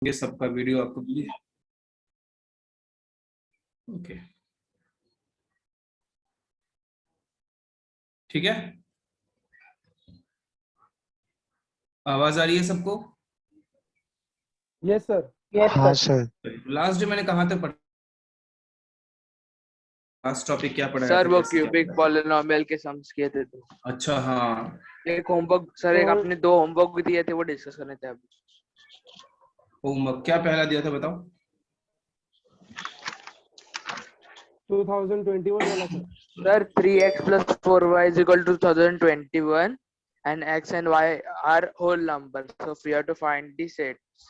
ये सबका वीडियो आपको मिली। ओके, ठीक है, आवाज आ रही है सबको? Yes sir. हाँ सर। लास्ट डे मैंने कहाँ तक पढ़ा? लास्ट टॉपिक क्या पढ़ाया सर था? वो कैसे क्या क्यूबिक पढ़ाया पॉलिनोमियल के सम्स किए थे तो था? अच्छा, हाँ, एक होमवर्क सर, एक आपने 2 होमवर्क दिए थे वो डिस्कस करने थे अभी। होमवर्क क्या पहला दिया था बताओ? 2021 वाला sir. Sir 3x + 4y = 2021 and x and y are whole numbers, so we have to find the sets.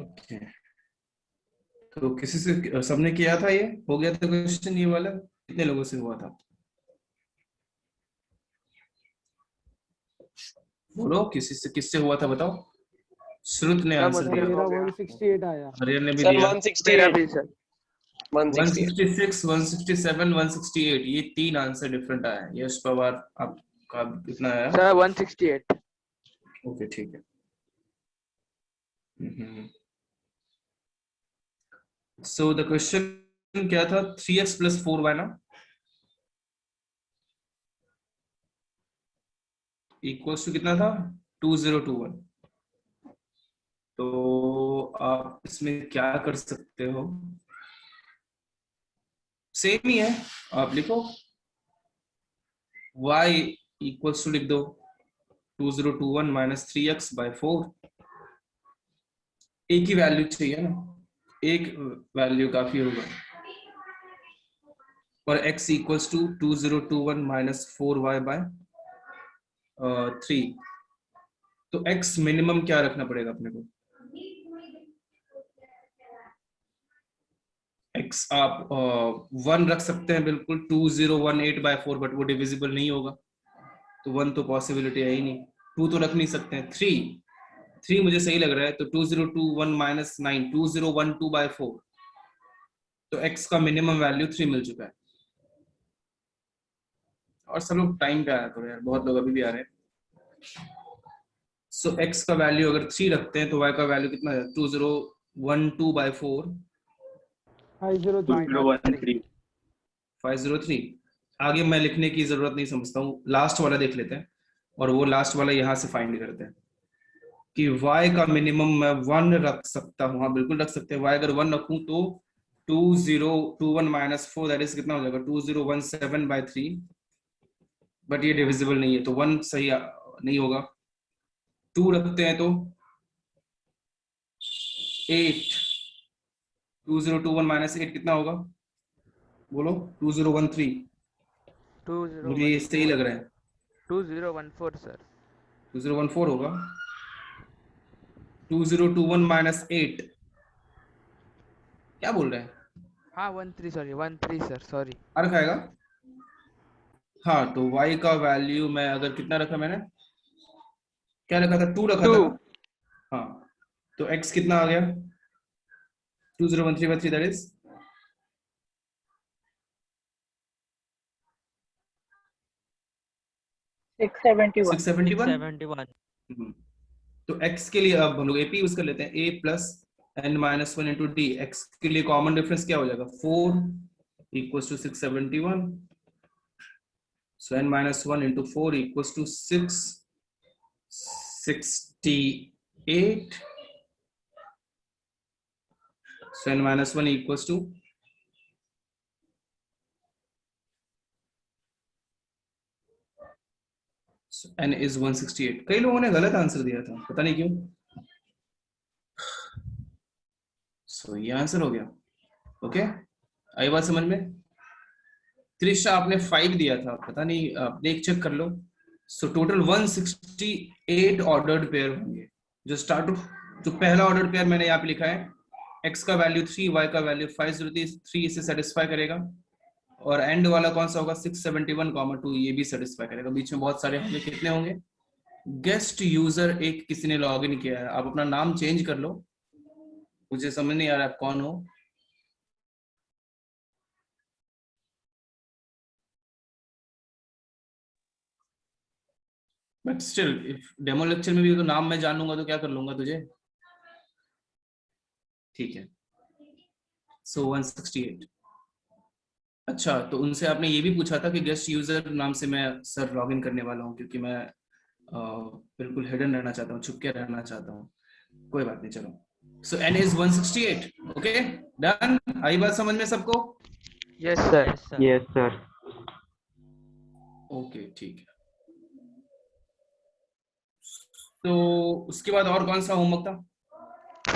Okay, तो किसी से सबने किया था? ये हो गया था क्वेश्चन ये वाला? कितने लोगों से हुआ था? बोलो, किससे हुआ था बताओ? श्रुत ने सर आंसर मुझे दिया, मेरा हो गया 168 आया। हरियर ने भी सर दिया, 168। मेरा भी सर 168। 166, 167, 168, ये 3 आंसर डिफरेंट आया है। यश पवार आपका कितना आया? सर 168। ओके, ठीक है। सो द क्वेश्चन क्या था? 3x + 4y ना, इक्वल्स टू कितना था? 2021। तो आप इसमें क्या कर सकते हो? सेम ही है, आप लिखो y इक्वल्स टू लिख दो 2021 - 3x/4। एक ही वैल्यू चाहिए ना, एक वैल्यू काफी होगा। और x इक्वल्स टू 2021 - 4y/3। तो x मिनिमम क्या रखना पड़ेगा अपने को? x आप 1 रख सकते हैं बिल्कुल, 2018/4, बट वो डिविजिबल नहीं होगा, तो 1 तो पॉसिबिलिटी है ही नहीं। 2 तो रख नहीं सकते हैं। 3 मुझे सही लग रहा है, तो 2021 - 9, 2012/4। तो x का मिनिमम वैल्यू 3 मिल चुका है। और सब लोग टाइम पे आया करो यार, बहुत लोग अभी भी आ रहे हैं। सो x का वैल्यू अगर 3 रखते हैं तो y का वैल्यू कितना है? 2012/4, 503। 503। आगे मैं लिखने की जरूरत नहीं समझता हूँ, लास्ट वाला देख लेते हैं, और वो लास्ट वाला यहाँ से फाइंड करते हैं कि y का मिनिमम मैं 1 रख सकता हूँ। हाँ बिल्कुल रख सकते हैं। y अगर 1 रखूं तो 2021 - 4 दैट इज कितना हो जाएगा? 2017/3, बट ये डिविजिबल नहीं है, तो 1 सही नहीं होगा। 2 रखते हैं तो 8, 2021 - 8 कितना होगा? बोलो, 2013। मुझे ये सही लग रहा है, 2014 सर। 2014 होगा। 2021 - 8 क्या बोल रहे हैं? हाँ 13, सॉरी 13 सर, सॉरी। रखा आएगा। हाँ, तो y का वैल्यू मैं अगर कितना रखा, मैंने क्या रखा था? 2 रखा था 2। ना? हाँ, तो x कितना आ गया? 2013/3 दैट इज 671। तो x के लिए अब हम लोग AP यूज कर लेते हैं, a + n - 1 × d। x के लिए कॉमन डिफरेंस क्या हो जाएगा? 4 = 671। So n - 1 × 4 = 668. So n - 1 = n is 168। कई लोगों ने गलत आंसर दिया था, पता नहीं क्यों। सो ये आंसर हो गया। ओके, आई बात समझ में? त्रिशा आपने 5 दिया था, पता नहीं, आप देख चेक कर लो। सो टोटल 168 ऑर्डर्ड पेयर होंगे। जो पहला ऑर्डर्ड पेयर मैंने यहाँ पे लिखा है, x का वैल्यू 3, y का वैल्यू 503, इसे सेटिस्फाई करेगा। और एंड वाला कौन सा होगा? 671, 2, ये भी सेटिस्फाई करेगा। बीच में बहुत सारे होंगे, कितने होंगे? गेस्ट यूजर एक किसी ने लॉग इन किया है, आप अपना नाम चेंज कर लो, मुझे समझ नहीं आ रहा आप कौन हो। But still if demo lecture में भी तो नाम मैं जानूंगा तो क्या कर लूंगा तुझे, ठीक है। सो 168। अच्छा, तो उनसे आपने ये भी पूछा था कि गेस्ट यूजर नाम से मैं सर लॉग इन करने वाला हूँ, क्योंकि मैं बिल्कुल हिडन रहना चाहता हूँ, छुप के रहना चाहता हूँ। कोई बात नहीं, चलो। So n is 168। Okay, done. आई बात समझ में सबको? Yes, sir. Yes, sir. Okay, ठीक है। तो उसके बाद और कौन सा होमवर्क था?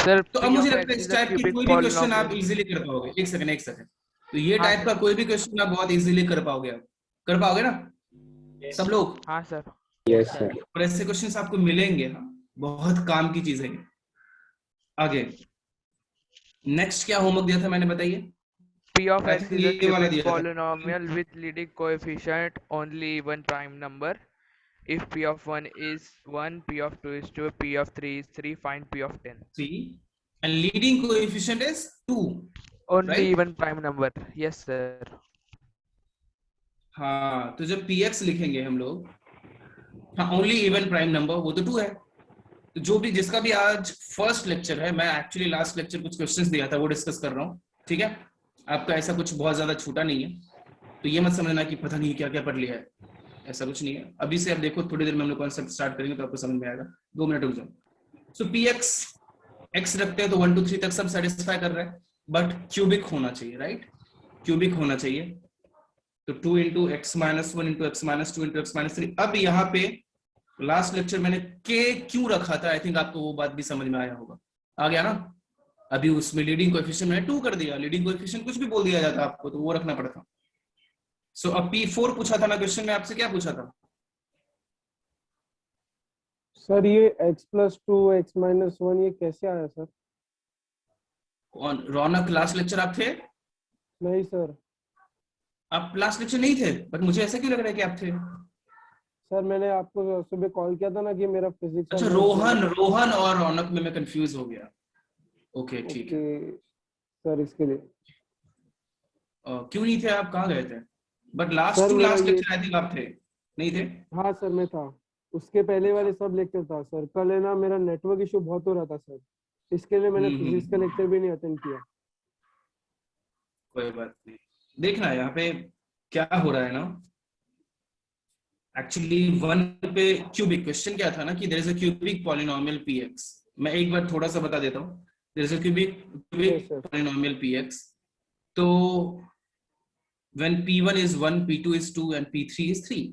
Sir, तो अब P मुझे of लगता है x इस is a टाइप की cubic कोई भी क्वेश्चन आप polynomial. इजीली कर पाओगे। एक सेकंड, एक सेकंड। तो ये हाँ, टाइप का sir. कोई भी क्वेश्चन आप बहुत इजीली कर पाओगे, आप कर पाओगे ना सब लोग? हाँ, sir. Yes, sir. और ऐसे क्वेश्चंस आपको मिलेंगे, हाँ, बहुत काम की चीजें हैं। आगे नेक्स्ट क्या होमवर्क दिया था मैंने, बताइए? P of I x think is a ये वाला cubic दिया था। polynomial with leading coefficient only even prime number. If P of 1 is 1, P of 2 is 2, P of 3 is 3, find P of 10. 3 and leading coefficient is 2, Only right? even prime number. Yes, sir. हाँ, तो जब px लिखेंगे हम लोग, हाँ, only even prime number, वो तो 2 है। तो जो भी जिसका भी आज फर्स्ट लेक्चर है, मैं एक्चुअली लास्ट लेक्चर कुछ क्वेश्चंस दिया था वो डिस्कस कर रहा हूँ, ठीक है? आपका ऐसा कुछ बहुत ज्यादा छूटा नहीं है, तो ये मत समझना कि पता नहीं क्या क्या पढ़ लिया है, ऐसा कुछ नहीं है। अभी से आप देखो, थोड़ी देर में हम लोग कॉन्सेप्ट स्टार्ट करेंगे तो आपको समझ में आएगा। 2 मिनट रुक जाओ। सो पी एक्स रखते हैं तो 1 2 3 तक सब सेटिस्फाई कर रहे हैं, बट क्यूबिक होना चाहिए, राइट? क्यूबिक होना चाहिए। तो 2 into x minus 1 into x minus 2 into x minus 3। अब यहाँ पे लास्ट लेक्चर मैंने के क्यों रखा था, आई थिंक आपको वो बात भी समझ में आया होगा, आ गया ना? अभी उसमें लीडिंग कोएफिशिएंट मैंने 2 कर दिया, लीडिंग कोएफिशिएंट कुछ भी बोल दिया जाता आपको तो वो रखना पड़ता। सो अब P4 पूछा था ना क्वेश्चन में आपसे, क्या पूछा था सर? ये x प्लस 2 x माइनस 1 ये कैसे आया सर? रौनक, लास्ट लेक्चर आप थे? नहीं सर। आप लास्ट लेक्चर नहीं थे, बट मुझे ऐसा क्यों लग रहा है कि आप थे? सर मैंने आपको सुबह कॉल किया था ना कि मेरा फिजिक्स। अच्छा, रोहन और रौनक में मैं कंफ्यूज हो गया। ओके, ठीक है। सर इसके लिए क्यों नहीं थे आप, कहाँ गए थे? बट लास्ट सर टू मेरा लास्ट ये, लेक्चर आई थिंक आप थे, नहीं थे? हाँ सर मैं था। उसके पहले वाले सब लेक्चर था सर। कल है ना मेरा नेटवर्क इशू बहुत हो रहा था सर, इसके लिए मैंने फिजिक्स का लेक्चर भी नहीं अटेंड किया। कोई बात नहीं, देखना यहाँ पे क्या हो रहा है ना। एक्चुअली 1 पे क्यूबिक क्वेश्चन क्या था ना कि there is a cubic polynomial px। मैं एक बार थोड़ा सा बता देता हूँ, there is a cubic polynomial px। तो when p1 is 1, p2 is 2 and p3 is 3,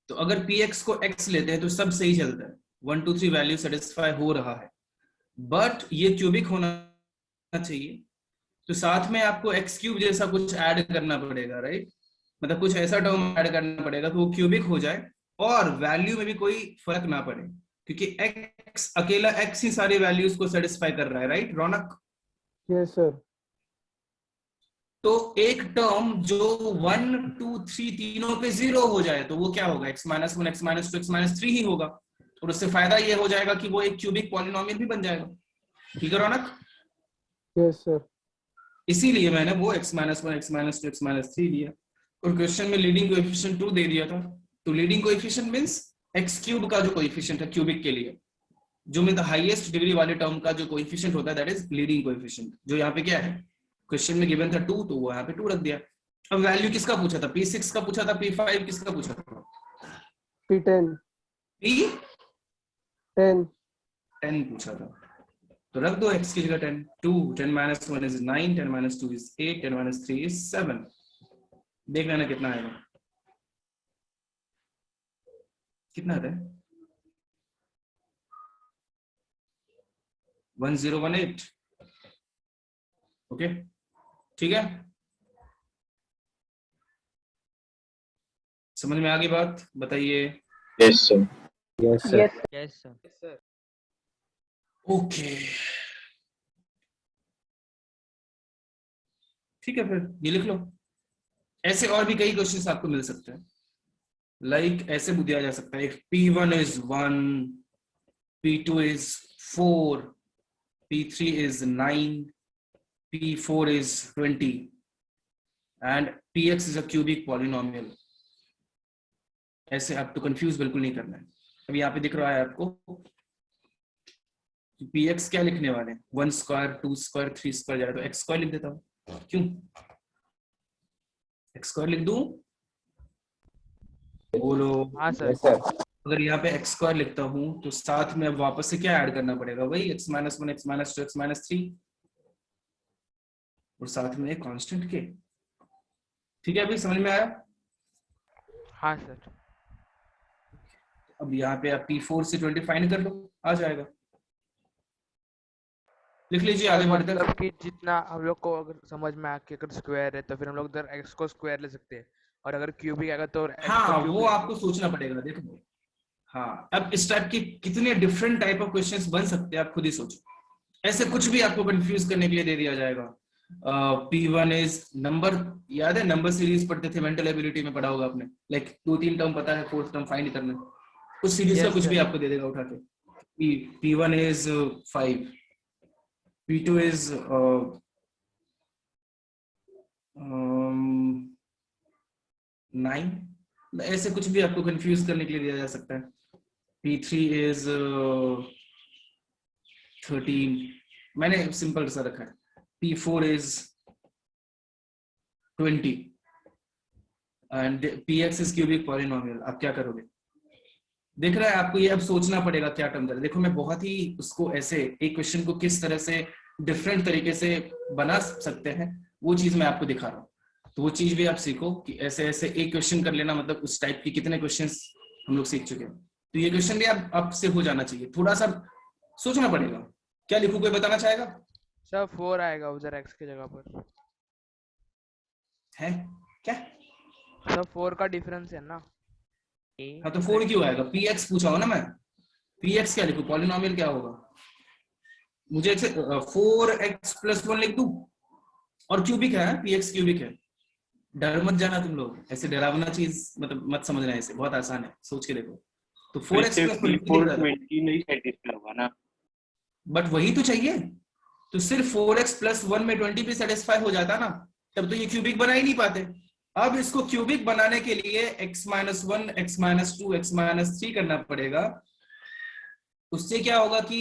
तो अगर px को x लेते हैं तो सब सही चलता है, 1 2 3 वैल्यू सेटिस्फाई हो रहा है। बट ये क्यूबिक होना चाहिए, तो साथ में आपको एक्स क्यूब जैसा कुछ ऐड करना पड़ेगा, राइट? मतलब कुछ ऐसा टर्म ऐड करना पड़ेगा तो वो क्यूबिक हो जाए और वैल्यू में भी कोई फर्क ना पड़े, क्योंकि एक्स अकेला एक्स ही सारी वैल्यूज को सेटिस्फाई कर रहा है, राइट रौनक? Yes sir. तो एक टर्म जो 1 2 3 तीनों पे 0 हो जाए तो वो क्या होगा, x minus 1 x minus 2 x minus 3 ही होगा, और उससे फायदा ये हो जाएगा कि वो एक क्यूबिक पॉलिनोमियल भी बन जाएगा। ठीक है रौनक? Yes sir. इसीलिए मैंने वो x minus 1 x minus 2 x minus 3 दिया, और क्वेश्चन में लीडिंग कोएफिशिएंट 2 दे दिया था। तो leading coefficient means x cube का जो कोएफिशिएंट है क्यूबिक के लिए, जो में द हाईएस्ट डिग्री वाले टर्म का जो कोएफिशिएंट होता है दैट इज लीडिंग कोएफिशिएंट, जो यहाँ पे क्या है, क्वेश्चन में गिवन था 2 तो वो यहाँ पे 2 रख दिया। अब वैल्यू किसका पूछा था, P6 का पूछा था, P5 किसका पूछा था? P10 10 पूछा था, तो रख दो x की जगह 10। 2 10 minus 1 is 9, 10 minus 2 is 8, 10 minus 3 is 7। देख लेना कितना आएगा, कितना आता है? 1018। ओके, ठीक है, समझ में आ गई बात? बताइए। Yes, sir. Yes, sir. Yes, sir. Okay, ठीक है, फिर ये लिख लो। ऐसे और भी कई क्वेश्चंस आपको मिल सकते हैं, लाइक ऐसे दिया जा सकता है, P1 is 1, P2 is 4, P3 is 9, P4 is 20 and Px is a cubic polynomial। ऐसे आपको कंफ्यूज बिल्कुल नहीं करना है। अब यहाँ पे दिख रहा है आपको px क्या लिखने वाले हैं, 1 स्क्वायर 2 स्क्वायर 3 स्क्वायर जा रहा है, तो एक्स स्क्वायर लिख देता हूँ। क्यों एक्स स्क्वायर लिख दूं? बोलो। हाँ सर। Yes, sir. अगर यहाँ पे एक्स स्क्वायर लिखता हूँ तो साथ में अब वापस से क्या ऐड करना पड़ेगा, वही x minus 1 x minus 2 x minus 3 और साथ में एक कांस्टेंट के। ठीक है, अभी समझ में आया? हाँ सर। अब यहाँ पे आप P4 से 20 फाइंड कर लो, आ जाएगा। लिख लीजिए आगे बढ़ते हैं। मतलब कि जितना हम लोग को अगर समझ में आ कि अगर स्क्वायर है तो फिर हम लोग उधर x को स्क्वायर ले सकते हैं, और अगर क्यूबिक आएगा तो x हाँ, को क्यूब वो ले आपको सोचना पड़ेगा। देखो, हाँ, अब इस टाइप के कितने डिफरेंट टाइप ऑफ क्वेश्चंस बन सकते हैं, आप खुद ही सोचो। ऐसे कुछ भी आपको कंफ्यूज करने के लिए दे दिया जाएगा। P1 इज नंबर, याद है नंबर सीरीज पढ़ते थे, मेंटल एबिलिटी में पढ़ा होगा आपने, लाइक 2-3 टर्म पता है, 4th टर्म फाइंड करना है, उस सीरीज का Yes, कुछ sir. भी आपको दे देगा उठा के। P1 इज 5, P2 इज 9, ऐसे कुछ भी आपको कंफ्यूज करने के लिए दिया जा सकता है। P3 इज 13, मैंने सिंपल सा रखा है। P4 is 20 and Px is cubic polynomial. आप क्या करोगे? देख रहा है, आपको ये अब सोचना पड़ेगा क्या टर्म करे। देखो, मैं बहुत ही उसको ऐसे एक क्वेश्चन को किस तरह से डिफरेंट तरीके से बना सकते हैं वो चीज मैं आपको दिखा रहा हूँ। तो वो चीज भी आप सीखो कि ऐसे ऐसे एक क्वेश्चन कर लेना, मतलब उस टाइप की कितने क्वेश्चंस हम लोग सीख चुके हैं। तो ये क्वेश्चन भी आपसे हो जाना चाहिए। थोड़ा सा सोचना पड़ेगा। क्या लिखूं, कोई बताना चाहेगा? सर 4 आएगा उधर x की जगह पर। है क्या? सर 4 का डिफरेंस है ना। हाँ, तो 4 क्यों आएगा? Px पूछा हो ना मैं। Px क्या लिखूं, पॉलिनोमियल क्या होगा? मुझे 4x + 1 लिख दूं, और क्यूबिक है, Px क्यूबिक है। डर मत जाना तुम लोग, ऐसे डरावना चीज मतलब मत समझना, ऐसे बहुत आसान है, सोच के देखो। तो 4x + 1 20 नहीं सेटिस्फाई होगा ना, बट वही तो चाहिए। तो सिर्फ 4x + 1 में 20 भी सेटिस्फाई हो जाता ना, तब तो ये क्यूबिक बना ही नहीं पाते। अब इसको क्यूबिक बनाने के लिए x - 1 x - 2 x - 3 करना पड़ेगा। उससे क्या होगा कि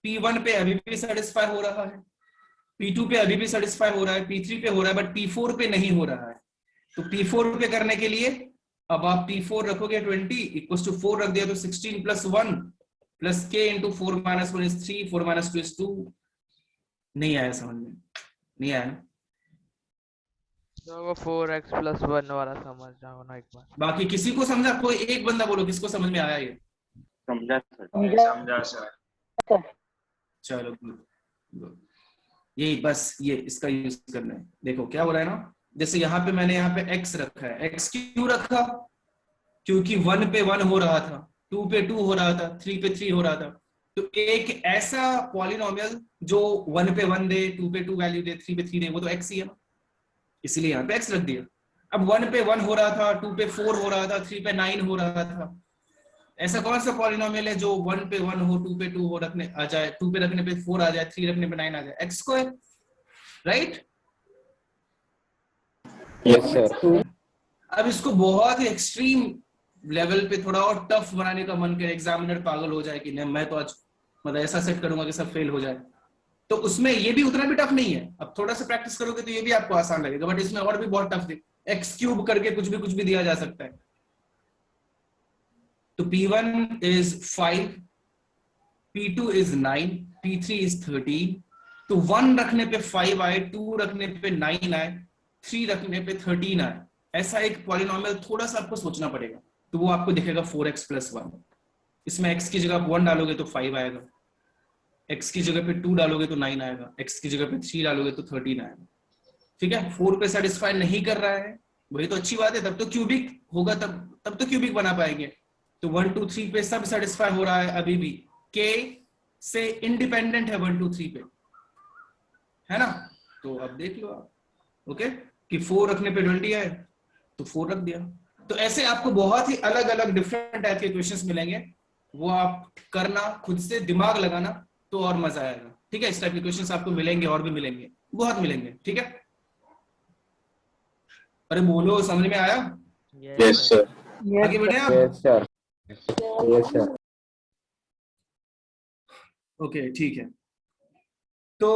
P1 पे अभी भी सेटिस्फाई हो रहा है, P2 पे अभी भी सेटिस्फाई हो रहा है, P3 पे हो रहा है, बट P4 पे नहीं हो रहा है। तो P4 पे करने के लिए अब आप P4 रखोगे 20 = 4 रख दिया तो 16 + 1 + k × 4 - 1 is 3, 4 - 2 is 2। नहीं आया समझ में? नहीं आया? तो वो 4x + 1 वाला समझ जाओ ना एक बार। बाकी किसी को समझा? कोई एक बंदा बोलो किसको समझ में आया ये। समझा सर। समझा सर। चलो good। यही बस, ये इसका यूज करना है। देखो क्या हो रहा है ना, जैसे यहाँ पे मैंने यहाँ पे x रखा है। x क्यों रखा? क्योंकि 1 पे 1 हो रहा था, 2 पे 2 हो रहा था, 3 पे 3 हो रहा था। तो एक ऐसा पॉलिनोमियल जो 1 पे 1 दे, 2 पे 2 वैल्यू दे, 3 पे 3 दे, वो तो x ही है ना, इसलिए यहाँ पे x रख दिया। अब 1 पे 1 हो रहा था, 2 पे 4 हो रहा था, 3 पे 9 हो रहा था। ऐसा कौन सा पॉलिनोमियल है जो 1 पे 1 हो, 2 पे 2 हो, रखने आ जाए, 2 पे रखने पे 4 आ जाए, 3 रखने पे 9 आ जाए? x², right? Yes sir. अब इसको बहुत ही एक्सट्रीम लेवल पे थोड़ा और टफ बनाने का मन करे, एग्जामिनर पागल हो जाए कि नहीं मैं तो आज मतलब ऐसा सेट करूंगा कि सब फेल हो जाए, तो उसमें ये भी उतना भी टफ नहीं है। अब थोड़ा सा प्रैक्टिस करोगे तो ये भी आपको आसान लगेगा, बट इसमें और भी बहुत टफ है। x³ करके कुछ भी दिया जा सकता है। तो P1 is 5, P2 is 9, P3 is 13। तो 1 रखने पे 5 आए, 2 रखने पे 9 आए, 3 रखने पे 13 आए। ऐसा एक पॉलिनोमियल थोड़ा सा आपको सोचना पड़ेगा। तो वो आपको दिखेगा 4x + 1। इसमें x की जगह 1 डालोगे तो 5 आएगा, x की जगह पे 2 डालोगे तो 9 आएगा, x की जगह पे 3 डालोगे तो 13 आएगा। ठीक है, 4 पे सेटिस्फाई नहीं कर रहा है, वही तो अच्छी बात है, तब तो क्यूबिक होगा, तब तो क्यूबिक बना पाएंगे। तो 1 2 3 पे सब सेटिस्फाई हो रहा है, अभी भी k से इंडिपेंडेंट है 1 2 3 पे, है ना? तो अब देख लो आप, ओके, कि 4 रखने पे 20 आए तो 4 रख दिया। तो ऐसे आपको बहुत ही अलग अलग डिफरेंट टाइप के क्वेश्चंस मिलेंगे, वो आप करना, खुद से दिमाग लगाना, तो और मजा आएगा। ठीक है, इस टाइप के क्वेश्चंस आपको मिलेंगे, और भी मिलेंगे, बहुत मिलेंगे। ठीक है, अरे बोलो, समझ में आया? Yes sir. आगे बढ़े आप। Yes sir. Yes, sir. Okay ठीक है। तो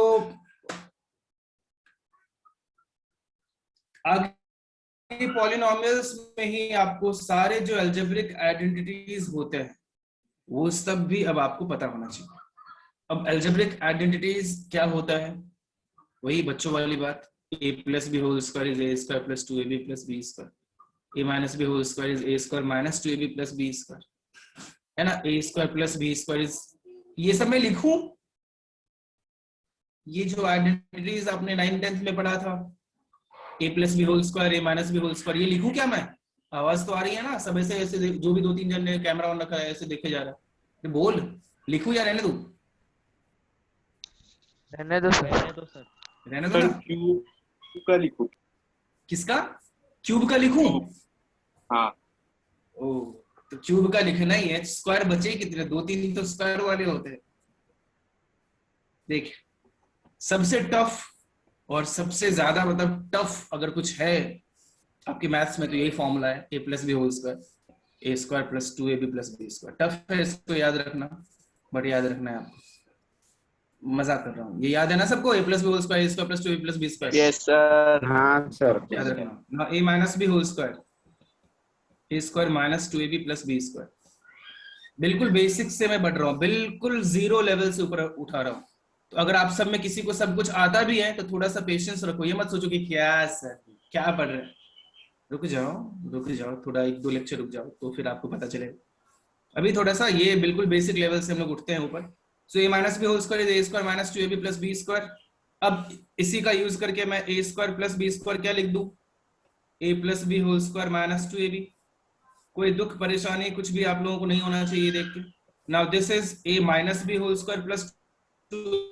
आगे पॉलिनोमियल्स में ही आपको सारे जो अलजेब्रिक आइडेंटिटीज होते हैं वो सब भी अब आपको पता होना चाहिए। अब अलजेब्रिक आइडेंटिटीज क्या होता है, वही बच्चों वाली बात, a plus b whole square is a square plus 2ab plus b square, a minus b whole square is a square minus 2ab plus b square, है ना, a square plus b square is, ये सब मैं लिखूं, ये जो identities आपने 9th-10th में पढ़ा था, a plus b whole square, a minus b whole square, ये लिखूं क्या मैं? आवाज तो आ रही है ना, सब ऐसे ऐसे जो भी 2-3 जन ने कैमरा ऑन रखा है ऐसे देखे जा रहा है, बोल लिखूं या रहने दूं? रहने दो सर। रहने दो सर ना। क्यू का लिखो। किसका? क्यूब का लिखूं? हाँ ओ, तो क्यूब का लिखना ही है, स्क्वायर बचे ही कितने, 2-3 तो स्क्वायर वाले होते हैं। देख, सबसे टफ और सबसे ज्यादा मतलब टफ अगर कुछ है आपकी मैथ्स में तो यही फॉर्मूला है, a plus B whole square, A square plus 2ab plus B square. Tough है, इसको याद रखना, बट याद रखना है आपको, मजाक कर रहा हूँ, ये याद है ना सबको, a plus B whole square, A square plus 2ab plus B square. Yes sir. हाँ सर। याद रखना ना, a minus B whole square, A square minus 2ab plus B square. बिल्कुल बेसिक से मैं बढ़ रहा हूँ, बिल्कुल जीरो लेवल से ऊपर उठा रहा हूँ। तो अगर आप सब में किसी को सब कुछ आता भी है तो थोड़ा सा पेशेंस रखो, ये मत सोचो कि क्या सर क्या पढ़ रहे हैं, रुक जाओ थोड़ा, 1-2 लेक्चर रुक जाओ तो फिर आपको पता चलेगा। अभी थोड़ा सा ये बिल्कुल बेसिक लेवल से हम लोग उठते हैं ऊपर। So a minus B whole square is a square minus 2ab plus B square. अब इसी का यूज करके मैं a square plus B square क्या लिख दूं, a plus B whole square minus 2ab। कोई दुख परेशानी कुछ भी आप लोगों को नहीं होना चाहिए देख के। Now this is A minus B whole square plus 2,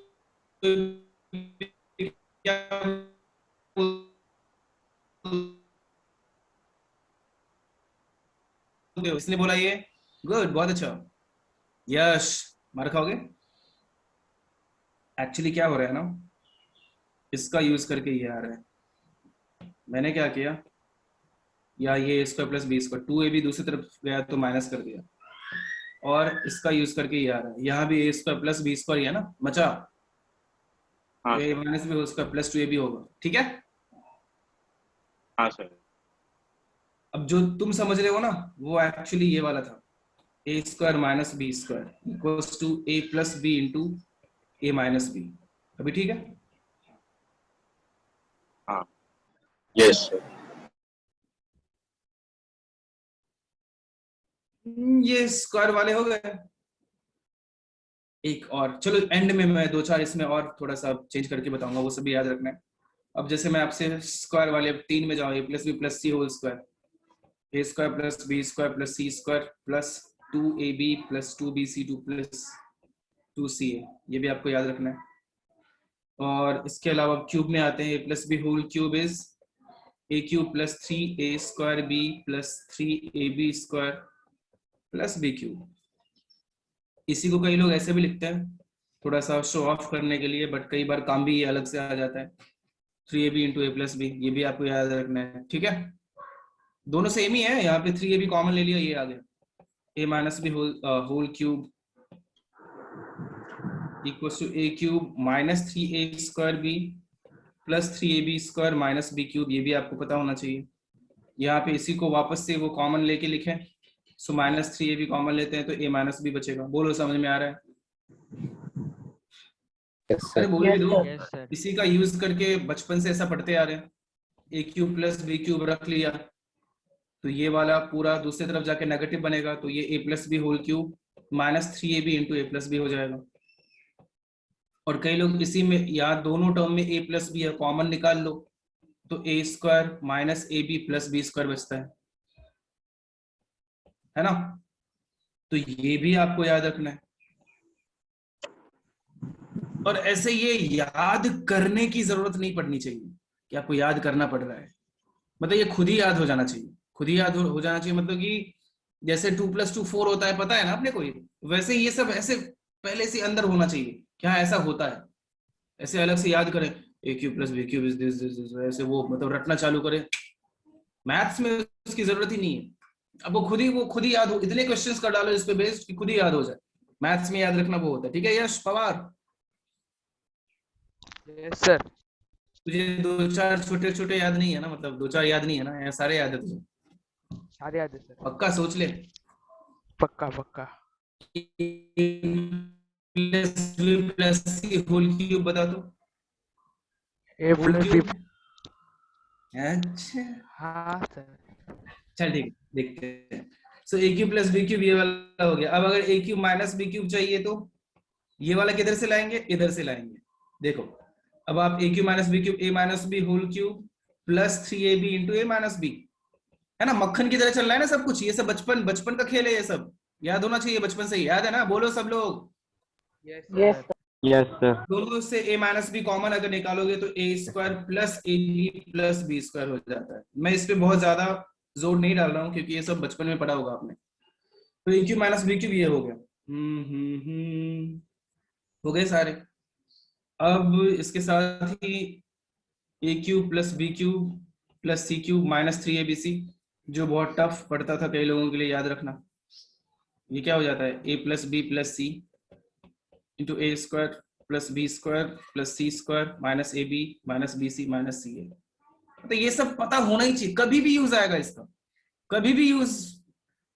इसने बोला ये, गुड, बहुत अच्छा, यश मार खाओगे। एक्चुअली क्या हो रहा है ना, इसका यूज करके ये आ रहा है, मैंने क्या किया, या ये square plus B square, 2ab दूसरी तरफ गया तो माइनस कर दिया, और इसका यूज करके ये आ रहा है, यहाँ भी a square plus B square है ना बचा, हाँ a minus b square plus 2ab होगा, ठीक है। हाँ सर। अब जो तुम समझ रहे हो ना वो एक्चुअली ये वाला था, a square minus b square equals to a plus b into a minus b. अभी ठीक है? हाँ यस सर। ये स्क्वायर वाले हो गए। एक और चलो एंड में मैं 2-4 इसमें और थोड़ा सा चेंज करके बताऊंगा, वो सभी याद रखना है। अब जैसे मैं आपसे स्क्वायर वाले 3 में जाऊँ, a plus B plus c whole square, A square plus B square plus c square plus 2ab plus 2bc2 plus 2ca, ये भी आपको याद रखना है। और इसके अलावा क्यूब में आते हैं, a plus B whole cube is a cube plus 3a square b plus 3ab square plus B cube. इसी को कई लोग ऐसे भी लिखते हैं थोड़ा सा शो ऑफ करने के लिए, बट कई बार काम भी ये अलग से आ जाता है, 3ab इंटू ए प्लस बी, ये भी आपको याद रखना है, ठीक है। दोनों सेम ही है, यहाँ पे 3ab कॉमन ले लिया, ये आ गया, a minus B whole cube equals to a cube minus 3a square b plus 3ab square minus b cube, ये भी आपको पता होना चाहिए। यहाँ पे इसी को वापस से वो कॉमन लेके लिखें, सो माइनस 3ab कॉमन लेते हैं तो a माइनस बी बचेगा। बोलो समझ में आ रहा है? अरे बोल भी दो। इसी का यूज करके बचपन से ऐसा पढ़ते आ रहे हैं, ए क्यूब प्लस बी क्यूब रख लिया तो ये वाला पूरा दूसरी तरफ जाके नेगेटिव बनेगा, तो ये a plus B whole cube minus 3ab into A plus B हो जाएगा। और कई लोग इसी में, यहाँ दोनों टर्म में a प्लस बी है, कॉमन निकाल लो तो a square minus a B plus B square बचता है ना। तो ये भी आपको याद रखना है। और ऐसे ये याद करने की जरूरत नहीं पड़नी चाहिए कि आपको याद करना पड़ रहा है, मतलब ये खुद ही याद हो जाना चाहिए, खुद ही याद हो जाना चाहिए। मतलब कि जैसे 2 + 2 4 होता है, पता है ना अपने को, वैसे ये सब ऐसे पहले से अंदर होना चाहिए, क्या ऐसा होता है, ऐसे अलग से याद करें a cube plus B cube is this, ऐसे वो मतलब रटना चालू करें, मैथ्स में उसकी जरूरत ही नहीं है। अब वो खुद ही याद हो, इतने क्वेश्चंस कर डालो इस पे बेस्ड कि खुद ही याद हो जाए। मैथ्स में याद रखना वो होता है। ठीक है यश पवार, यस सर। तुझे दो चार छोटे छोटे याद नहीं है ना, मतलब दो चार याद नहीं है ना, या सारे याद है तुझे? सारे याद है सर। पक्का सोच ले। पक्का पक्का। Plus B plus c whole cube बता दो। ए होल प्लस बी। क्यूब। अच्छा हाँ सर। चल ठीक है देखते हैं। सो ए क्यूब प्लस बी क्यूब ये वाला हो गया। अब अगर ए क्यूब माइनस बी क्यूब चाहिए तो ये वाला किधर से लाएंगे, इधर से लाएंगे। देखो अब आप a cube minus b cube, a minus B whole cube plus 3ab into a minus b, है ना, मक्खन की तरह चल रहा है ना सब कुछ। ये सब बचपन बचपन का खेल है, ये सब याद होना चाहिए, बचपन से ही याद है ना, बोलो सब लोग। Yes Yes, sir. sir. Yes sir. दोनों से a माइनस बी कॉमन अगर निकालोगे तो a square plus A B plus B square हो जाता है। मैं इस पे बहुत ज्यादा जोर नहीं डाल रहा हूँ क्योंकि ये सब बचपन में पढ़ा होगा आपने। तो a cube minus b cube ये हो गया। हो गए सारे। अब इसके साथ ही a cube plus B cube plus C cube minus 3abc, जो बहुत टफ पड़ता था कई लोगों के लिए, याद रखना। ये क्या हो जाता है, a plus B plus c into a square plus B square plus c square minus a b minus b c minus c a. तो ये सब पता होना ही चाहिए, कभी भी यूज आएगा इसका, कभी भी यूज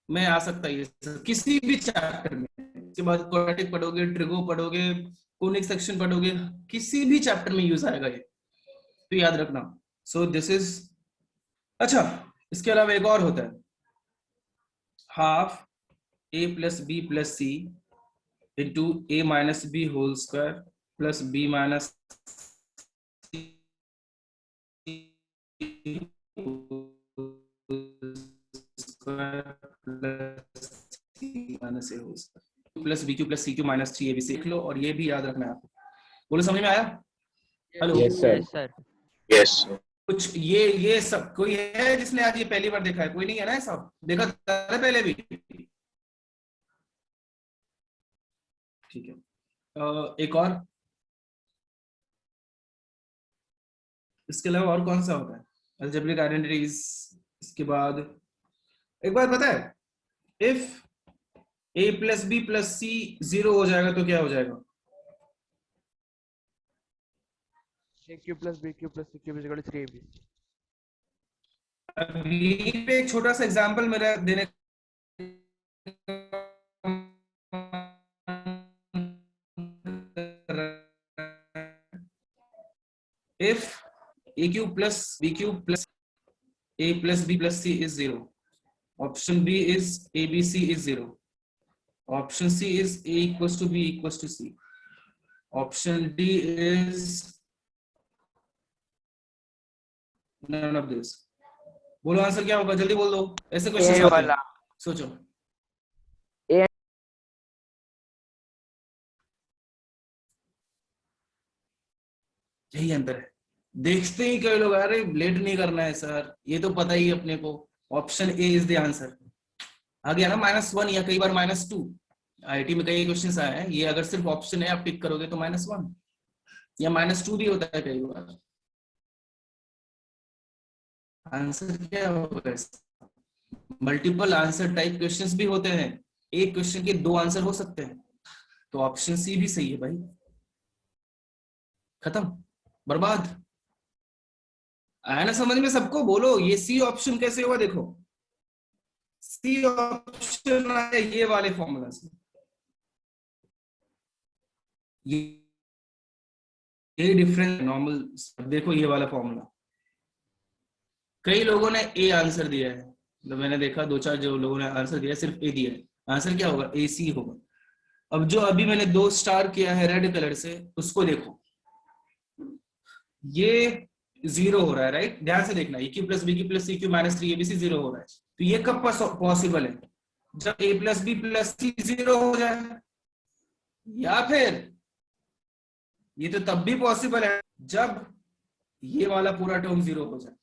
में आ सकता है ये सब, किसी भी चैप्टर में। इसके बाद क्वाड्रेटिक पढ़ोगे, ट्रिगो पढ़ोगे, कोनिक सेक्शन पढ़ोगे, किसी भी चैप्टर में यूज आएगा ये, तो याद रखना। So this is. अच्छा इसके अलावा एक और होता है, half a plus B plus c into a minus B whole square plus B minus plus B cube plus C cube minus 3ab सीख लो, और ये भी याद रखना है आपको। बोलो समझ में आया? Hello. Yes, sir. Yes, sir. Yes कुछ ये सब कोई है जिसने आज ये पहली बार देखा है? कोई नहीं है ना, सब देखा था पहले भी? ठीक है। एक और इसके अलावा और कौन सा होता है? Algebraic identities. इसके बाद एक बात पता है, if a plus B plus c 0 हो जाएगा तो क्या हो जाएगा? A cube plus B cube plus C cube is equal to 3ab। अभी पे एक छोटा सा एग्जांपल मेरा देने if a cube plus b cube plus a plus b plus c is 0, option b is abc is 0, option c is a equals to b equals to c, option d is none of this। बोलो answer क्या होगा, जल्दी बोल दो, ऐसे question ए आते वाला। हैं, सोचो। A- यही अंतर है। देखते ही कई लोग, अरे लेट नहीं करना है सर, ये तो पता ही है अपने को, option a is the answer. आ गया ना -1 या कई बार -2। आईआईटी में कई क्वेश्चंस आए हैं, ये अगर सिर्फ ऑप्शन है आप टिक करोगे तो -1 या -2 भी होता है कई बार। आंसर क्या होगा? मल्टीपल आंसर टाइप क्वेश्चंस भी होते हैं, एक क्वेश्चन के 2 आंसर हो सकते हैं, तो ऑप्शन सी भी सही है भाई। खत्म, बर्बाद। आया ना समझ में सबको? बोलो ये सी ऑप्शन कैसे हुआ, देखो सी ऑप्शन आया ये वाले फॉर्मूला से, ये डिफरेंस नॉर्मल। देखो ये वाला फॉर्मूला, कई लोगों ने ए आंसर दिया है, तो मैंने देखा 2-4 जो लोगों ने आंसर दिया सिर्फ ए दिया है, आंसर क्या होगा? ए सी होगा। अब जो अभी मैंने 2 स्टार किया है रेड कलर से, उसको देखो, ये 0 हो रहा है, राइट? ध्यान से देखना, a cube plus B cube plus C cube minus 3abc 0 हो रहा है। तो ये कब पॉसिबल है? जब a plus B plus c 0 हो जाए, या फिर ये तो तब भी पॉसिबल है जब ये वाला पूरा टर्म 0 हो जाए।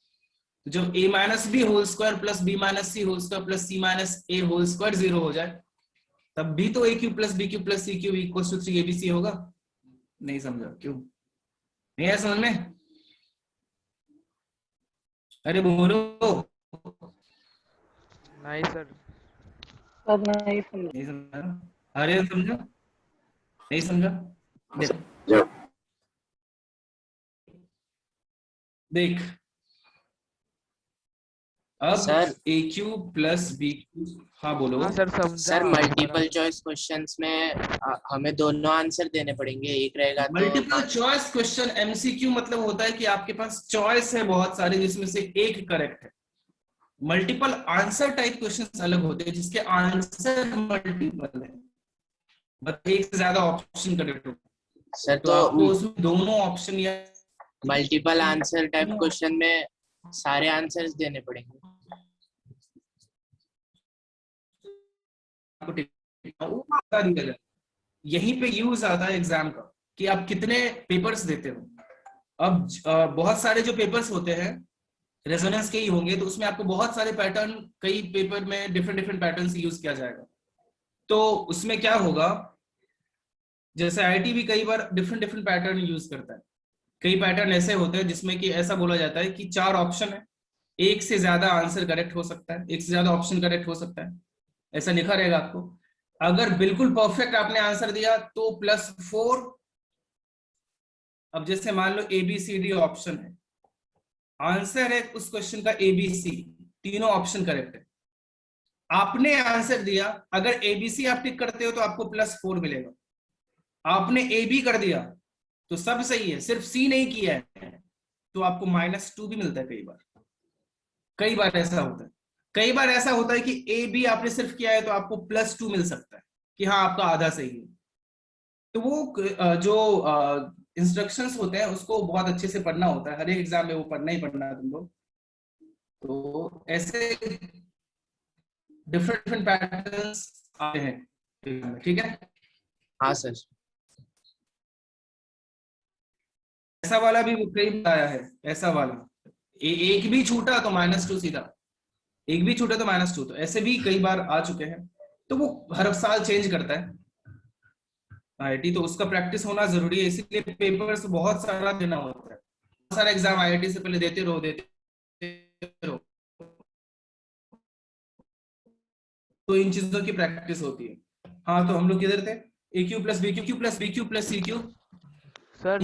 तो जब a minus B whole square plus B minus C whole square plus C minus A whole square 0 हो जाए, तब भी तो a cube plus B cube plus C cube equal to 3abc होगा। नहीं समझा? क्यों नहीं है समझ में? अरे बोलो। नहीं सर। नहीं समझा ना? अरे समझा? नहीं समझा? देख जब देख अब sir a cube plus B Q, हाँ बोलो। हाँ सर समझा। सर मल्टीपल चॉइस क्वेश्चंस में हमें दोनों आंसर देने पड़ेंगे, एक रहेगा तो मल्टीपल चॉइस क्वेश्चन एमसीक्यू मतलब होता है कि आपके पास चॉइस है बहुत सारे जिसमें से एक करेक्ट है। मल्टीपल आंसर टाइप क्वेश्चंस अलग होते हैं जिसके आंसर मल्टीपल है, बट एक से ज्यादा ऑप्शन करेक्ट हो। सर तो आपको उसमें दोनों ऑप्शन या मल्टीपल आंसर टाइप क्वेश्चन में सारे आंसर्स देने पड़ेंगे। यहीं पे यूज आता है एग्जाम का कि आप कितने पेपर्स देते हो। अब बहुत सारे जो पेपर्स होते हैं रेजोनेंस के ही होंगे, तो उसमें आपको बहुत सारे पैटर्न, कई पेपर में डिफरेंट डिफरेंट पैटर्न यूज किया जाएगा। तो उसमें क्या होगा, जैसे आईटी भी कई बार डिफरेंट डिफरेंट पैटर्न यूज करता है। कई पैटर्न ऐसे होते हैं जिसमें कि ऐसा बोला जाता है कि 4 ऑप्शन है, एक से ज्यादा आंसर करेक्ट हो सकता है, एक से ज्यादा ऑप्शन करेक्ट हो सकता है, ऐसा लिखा रहेगा आपको। अगर बिल्कुल परफेक्ट आपने आंसर दिया तो +4। अब जैसे मान लो ABCD ऑप्शन है, आंसर है उस क्वेश्चन का ABC, तीनों ऑप्शन करेक्ट है। आपने आंसर दिया, अगर ABC आप टिक करते हो तो आपको +4 मिलेगा। आपने AB कर दिया तो सब सही है, सिर्फ C नहीं किया है तो आपको -2 भी मिलता है। कई बार ऐसा होता है। कई बार ऐसा होता है कि AB आपने सिर्फ किया है तो आपको +2 मिल सकता है कि हाँ आपका आधा सही है। तो वो जो इंस्ट्रक्शंस होते हैं उसको बहुत अच्छे से पढ़ना होता है, हर एक एग्जाम में वो पढ़ना ही पढ़ना है तुम लोग। तो ऐसे डिफरेंट डिफरेंट पैटर्न्स आते हैं, ठीक है। हाँ सर। ऐसा वाला भी कई बार आया है, ऐसा वाला एक भी छूटा तो -2 सीधा, एक भी छूटा तो -2, तो ऐसे भी कई बार आ चुके हैं। तो वो हर साल चेंज करता है आईआईटी, तो उसका प्रैक्टिस होना जरूरी है, इसीलिए पेपर्स बहुत सारा देना होता है। बहुत सारा एग्जाम आईआईटी से पहले देते रहो, तो इन चीजों की प्रैक्टिस होती है। हाँ तो हम लोग किधर थे, a cube plus B cube plus B cube plus C cube sir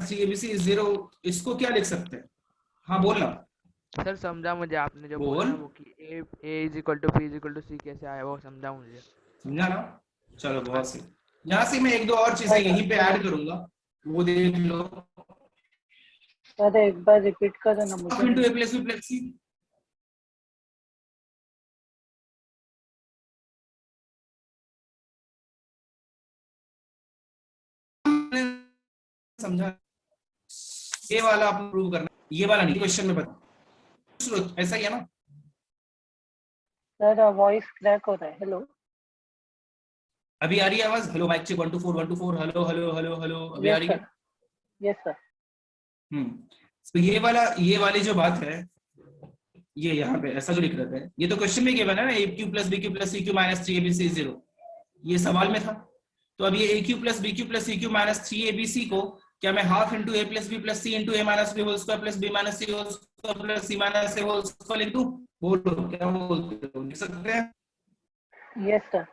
ABC 0, इसको क्या लिख सकते हैं? हाँ बोलना। सर समझा मुझे, आपने जो बोल। बोला वो कि A = B = C कैसे आया वो समझा मुझे। समझा ना? चलो बहुत सही। यहाँ से मैं 1-2 और चीजें यहीं पे ऐड करूंगा, वो देख लो। अरे एक बार रिपीट करो ना मुझे। A + B + C समझा? ये वाला आप प्रूव करना, ये वाला नहीं, क्वेश्चन में बता। ऐसा ही है ना? सर वॉइस क्रैक हो रहा है। हेलो अभी आ रही है आवाज? Hello mic check 1 2 4 1 2 4 hello hello hello hello, अभी आ रही है? Yes sir. तो ये वाली जो बात है, ये यहाँ पे ऐसा जो लिख रखा है, ये तो क्वेश्चन में गिवन है ना, AQ + BQ + CQ - 3ABC 0, ये सवाल में था। तो अब ये AQ + BQ + CQ - 3ABC को क्या मैं ½ × A + B + C × A - B² + B - C² + C - A² लिख दूं? बोलो क्या बोलते हो, लिख सकते हैं? Yes sir.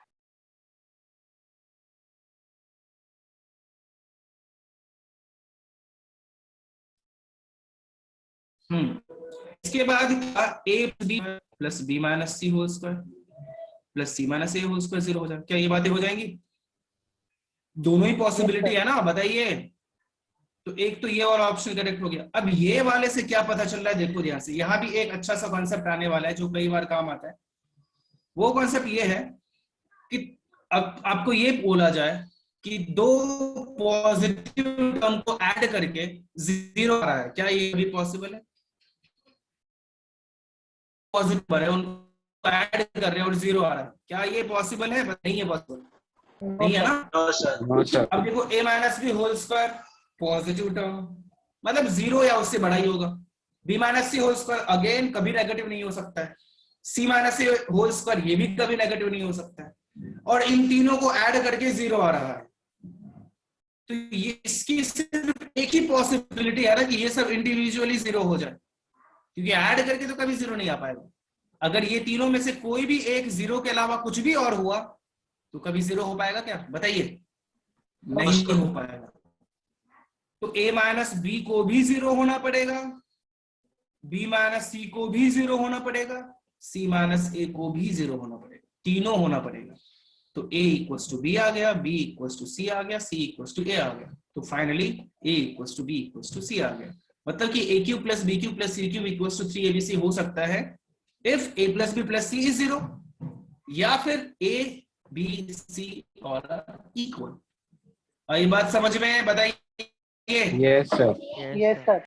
इसके बाद A + B + B - C² + C - A² 0 हो जाए। क्या ये बातें हो जाएंगी? दोनों ही पॉसिबिलिटी है ना, बताइए। तो एक तो ये वाला ऑप्शन करेक्ट हो गया। अब ये वाले से क्या पता चल रहा है, देखो ध्यान से, यहाँ भी एक अच्छा सा कॉन्सेप्ट आने वाला है जो कई बार काम आता है। वो कॉन्सेप्ट ये है कि अब आपको ये बोला जाए कि 2 पॉजिटिव टर्म को ऐड करके 0 आ रहा है, क्या ये भी पॉसिबल है? पॉजिटिव है, उनको ऐड कर रहे हैं और 0 आ रहा है, क्या ये पॉसिबल है? नहीं है पॉसिबल, नहीं है ना? अब देखो A - B² पॉजिटिव टर्म, मतलब 0 या उससे बड़ा ही होगा। B - C² अगेन कभी नेगेटिव नहीं हो सकता है। C - A² ये भी कभी नेगेटिव नहीं हो सकता है, और इन तीनों को ऐड करके 0 आ रहा है। तो ये इसकी सिर्फ एक ही पॉसिबिलिटी है ना कि ये सब इंडिविजुअली 0 हो जाए, क्योंकि ऐड करके तो कभी 0 नहीं आ पाएगा। अगर ये तीनों में से कोई भी एक 0 के अलावा कुछ भी और हुआ तो कभी 0 हो पाएगा क्या, बताइए? नहीं हो पाएगा। तो a माइनस बी को भी 0 होना पड़ेगा, b माइनस सी को भी 0 होना पड़ेगा, c माइनस ए को भी 0 होना पड़ेगा, तीनों होना पड़ेगा। तो a इक्वल्स टू बी आ गया, b इक्वल्स टू सी आ गया, c इक्वल्स टू ए आ गया। तो finally a equals to b equals to c आ गया। मतलब कि a cube plus B cube plus C cube equals to 3abc हो सकता है if a plus B plus C is 0, या फिर a b c और इक्वल। ये बात समझ में है? बताइए। Yes sir. Yes sir.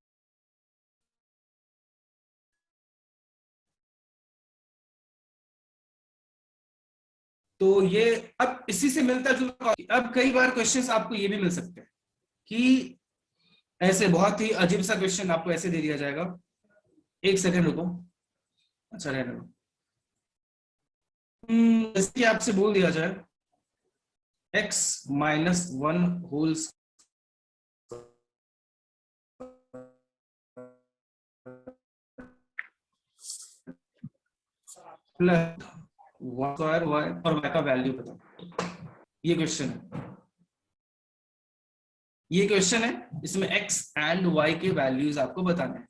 तो ये अब इसी से मिलता जुलता। अब कई बार क्वेश्चंस आपको ये भी मिल सकते हैं कि ऐसे बहुत ही अजीब सा क्वेश्चन आपको ऐसे दे दिया जाएगा, एक सेकंड रुको, अच्छा रहने दो। जैसे आपसे बोल दिया जाए x minus 1 whole plus 1 square y और y का वैल्यू बताओ। ये क्वेश्चन है, ये क्वेश्चन है, इसमें x एंड y के वैल्यूज आपको बताने हैं।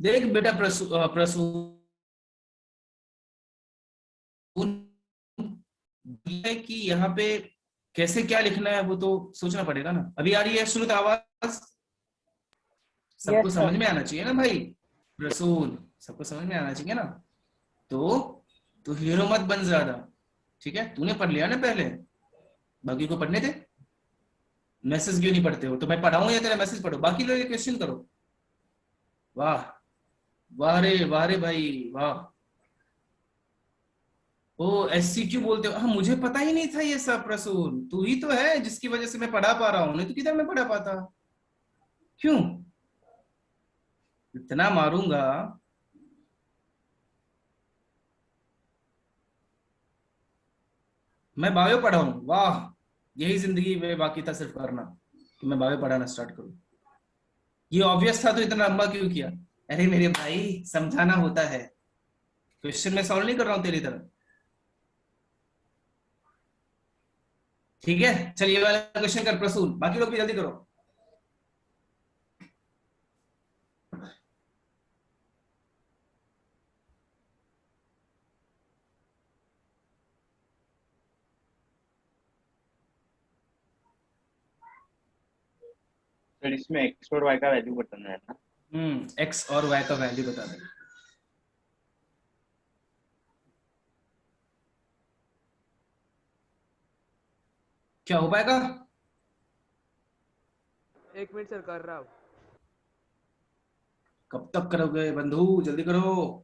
देख बेटा प्रसून कि यहाँ पे कैसे क्या लिखना है वो तो सोचना पड़ेगा ना। अभी आ रही है श्रुत आवाज? सबको Yes, समझ sir. में आना चाहिए ना भाई प्रसून, सबको समझ में आना चाहिए ना। तो हीरो मत बन ज्यादा, ठीक है? तूने पढ़ लिया ना पहले, बाकी को पढ़ने दे। मैसेज क्यों नहीं पढ़ते हो? तो मैं पढ़ाऊं या तेरा मैसेज पढ़ो? बाकी लोग क्वेश्चन करो। वाह वाह रे भाई वाह। ओ SCQ बोलते हो? हाँ मुझे पता ही नहीं था ये सब प्रसून, तू ही तो है जिसकी वजह से मैं पढ़ा पा रहा हूं, नहीं तो किधर मैं पढ़ा पाता। क्यों इतना मारूंगा? मैं बायो पढ़ा हूं, वाह, यही जिंदगी में बाकी था सिर्फ करना कि मैं बायो पढ़ाना स्टार्ट करूं। ये ऑब्वियस था तो इतना लंबा क्यों किया? अरे मेरे भाई समझाना होता है, क्वेश्चन में सॉल्व नहीं कर रहा हूं तेरी तरह, ठीक है? चलिए वाला क्वेश्चन कर प्रसून, बाकी लोग भी जल्दी करो। सर इसमें x और y का वैल्यू बताना है ना? x और y का वैल्यू बता दे। क्या हो पाएगा? 1 मिनट सर कर रहा हूँ। कब तक करोगे बंधु, जल्दी करो।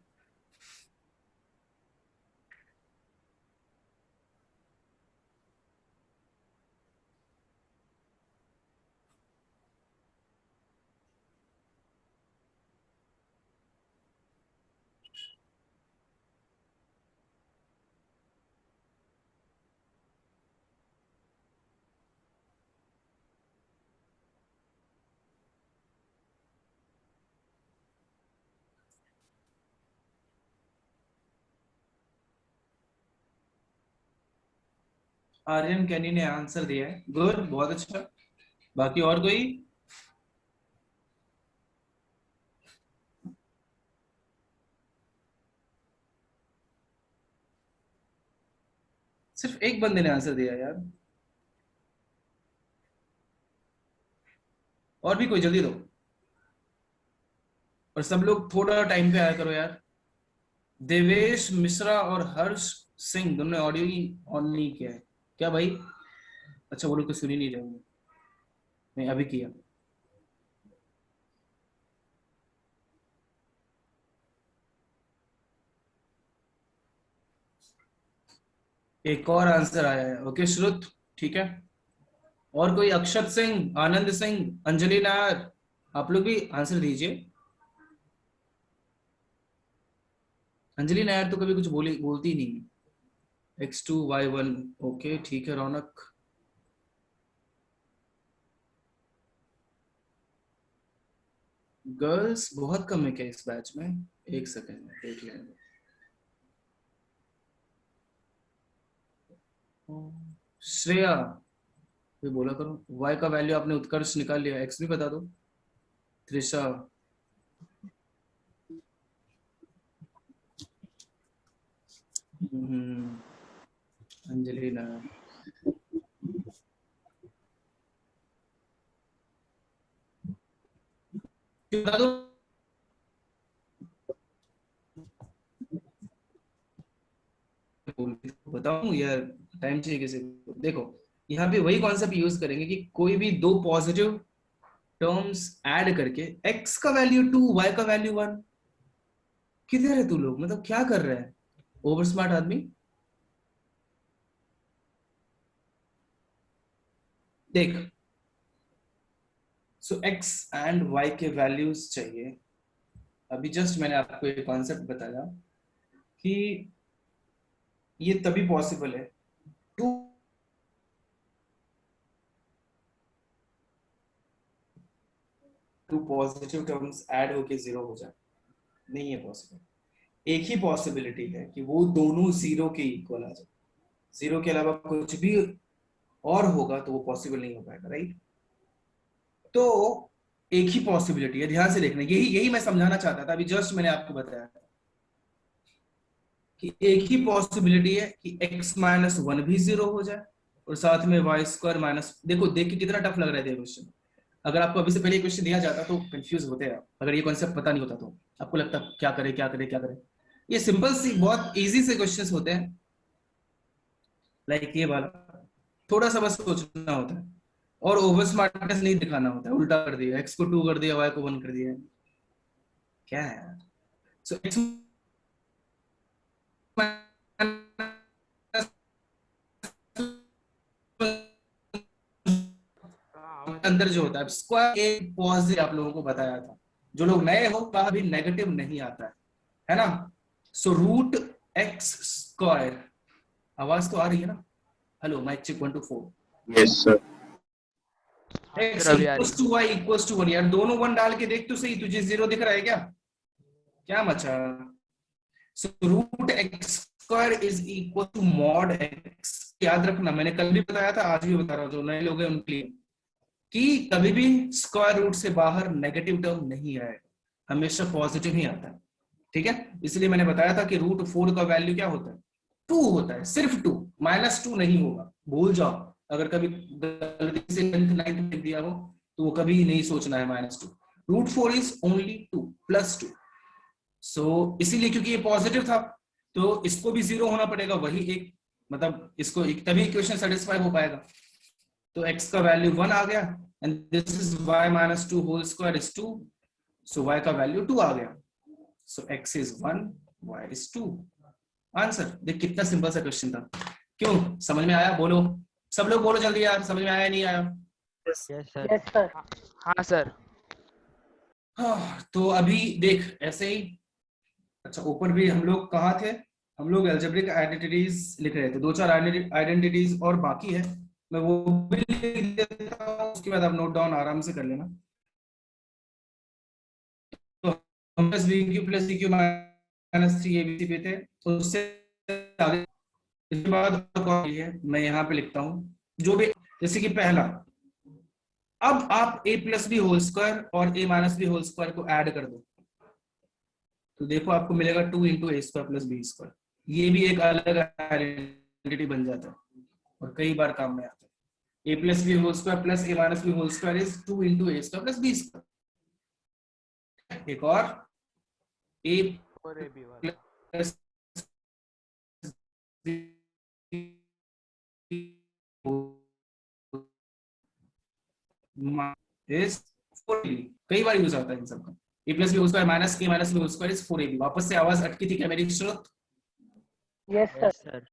आर्यन कैनी ने आंसर दिया है, गुड, बहुत अच्छा। बाकी और कोई? सिर्फ एक बंदे ने आंसर दिया यार, और भी कोई? जल्दी दो, और सब लोग थोड़ा टाइम पे आया करो यार। देवेश मिश्रा और हर्ष सिंह दोनों ने ऑडियो ही ऑन नहीं किया है क्या भाई? अच्छा वो लोग तो सुन ही नहीं रहे होंगे। नहीं अभी किया। एक और आंसर आया है, ओके श्रुत, ठीक है। और कोई? अक्षत सिंह, आनंद सिंह, अंजलि नायर, आप लोग भी आंसर दीजिए। अंजलि नायर तो कभी कुछ बोलती नहीं। x2y1, ओके ठीक है। रौनक, गर्ल्स बहुत कम है क्या इस बैच में? एक सेकंड देख लेंगे। श्रेया ये बोला करो, y का वैल्यू आपने उत्कर्ष निकाल लिया, x भी बता दो। त्रिशा, अंजलि ना, बता दो। बताऊं यार, टाइम चाहिए किसी को। देखो यहाँ पे वही कॉन्सेप्ट यूज करेंगे कि कोई भी दो पॉजिटिव टर्म्स ऐड करके x का वैल्यू 2 y का वैल्यू 1। किधर है तू लोग, मतलब क्या कर रहे हैं ओवर स्मार्ट आदमी? देख, सो x एंड y के वैल्यूज चाहिए। अभी जस्ट मैंने आपको एक कॉन्सेप्ट बताया कि ये तभी पॉसिबल है टू पॉजिटिव टर्म्स ऐड होके 0 हो जाए। नहीं है पॉसिबल। एक ही पॉसिबिलिटी है कि वो दोनों 0 के इक्वल आ जाए। 0 के अलावा कुछ भी और होगा तो वो पॉसिबल नहीं हो पाएगा, राइट? तो एक ही पॉसिबिलिटी है, ध्यान से देखना, यही यही मैं समझाना चाहता था। अभी जस्ट मैंने आपको बताया कि एक ही पॉसिबिलिटी है कि x माइनस 1 भी 0 हो जाए और साथ में वाई स्क्वायर माइनस। देखो देख के कितना टफ लग रहा है क्वेश्चन। अगर आपको अभी से पहले क्वेश्चन दिया जाता तो कंफ्यूज होते हैं आप। अगर ये कॉन्सेप्ट पता नहीं होता तो आपको लगता क्या करे क्या करे क्या करे। ये सिंपल सी बहुत इजी से क्वेश्चंस होते हैं, लाइक ये वाला। थोड़ा सा बस सोचना होता है और ओवर स्मार्टनेस नहीं दिखाना होता है। उल्टा कर दिया, x को 2 कर दिया, y को 1 कर दिया, क्या है यार। सो x अंदर जो होता है स्क्वायर एक पॉजिटिव आप लोगों को बताया था। जो लोग नए हो वहां भी नेगेटिव नहीं आता है ना। सो रूट एक्स स्क्वायर, आवाज तो आ रही है ना? Hello mic check 1 2 4। Yes, sir. X sir, अभी आ रही equals to Y equals to 1। यार दोनों 1 डाल के देख तो सही, तुझे 0 दिख रहा है क्या? क्या मचा? So root x square is equal to mod x. याद रखना, मैंने कल भी बताया था, आज भी बता रहा हूँ, जो नए लोग हैं उनके लिए, कि कभी भी स्क्वायर रूट से बाहर नेगेटिव टर्म नहीं आएगा, हमेशा पॉजिटिव ही आता है, ठीक है? इसलिए मैंने बताया था कि रूट 4 का वैल्यू क्या होता है? 2 होता है, सिर्फ 2, -2 नहीं होगा। भूल जाओ, अगर कभी गलती से 9th में लिख दिया हो तो वो कभी नहीं सोचना है -2। Root 4 is only 2 +2। सो इसीलिए क्योंकि ये पॉजिटिव था तो इसको भी 0 होना पड़ेगा, वही एक मतलब इसको एक, तभी इक्वेशन सेटिस्फाई हो पाएगा। तो x का वैल्यू 1 आ गया and this is y minus 2 whole square is 2। So y का वैल्यू 2 आ गया। So x is 1, y is 2। Answer देख, कितना सिंपल सा क्वेश्चन था। क्यों, समझ में आया? बोलो, सब लोग बोलो जल्दी यार, समझ में आया नहीं आया? Yes sir. हाँ सर। हाँ, तो अभी देख ऐसे ही। अच्छा, ऊपर भी हम लोग कहाँ थे? हम लोग अलजेब्रिक आइडेंटिटीज लिख रहे थे। 2-4 आइडेंटिटीज और बाकी है, मैं वो भी लिख देता हूँ, उसके बाद आप नोट डाउन आराम से कर लेना। तो हम प्लस वी क्यू प्लस सी क्यू माइनस 3 ABC पे थे, तो उससे आगे इसके बाद कौन है मैं यहाँ पे लिखता हूँ जो भी, जैसे कि पहला, अब आप a plus B whole square और a minus B whole square को ऐड कर दो तो देखो आपको मिलेगा 2 into a square plus B square. ये भी एक अलग आइडेंटिटी बन जाता है और कई बार काम में आता है। a plus B whole square plus a minus B whole square is 2 into a square plus B square. एक और a और AB वाला प्लस इज 4ab। कई बार यूज आता है इन सबका। a plus B whole square minus k minus B whole square is 4ab। वापस से आवाज अटकी थी क्या मेरी श्रुत? Yes sir.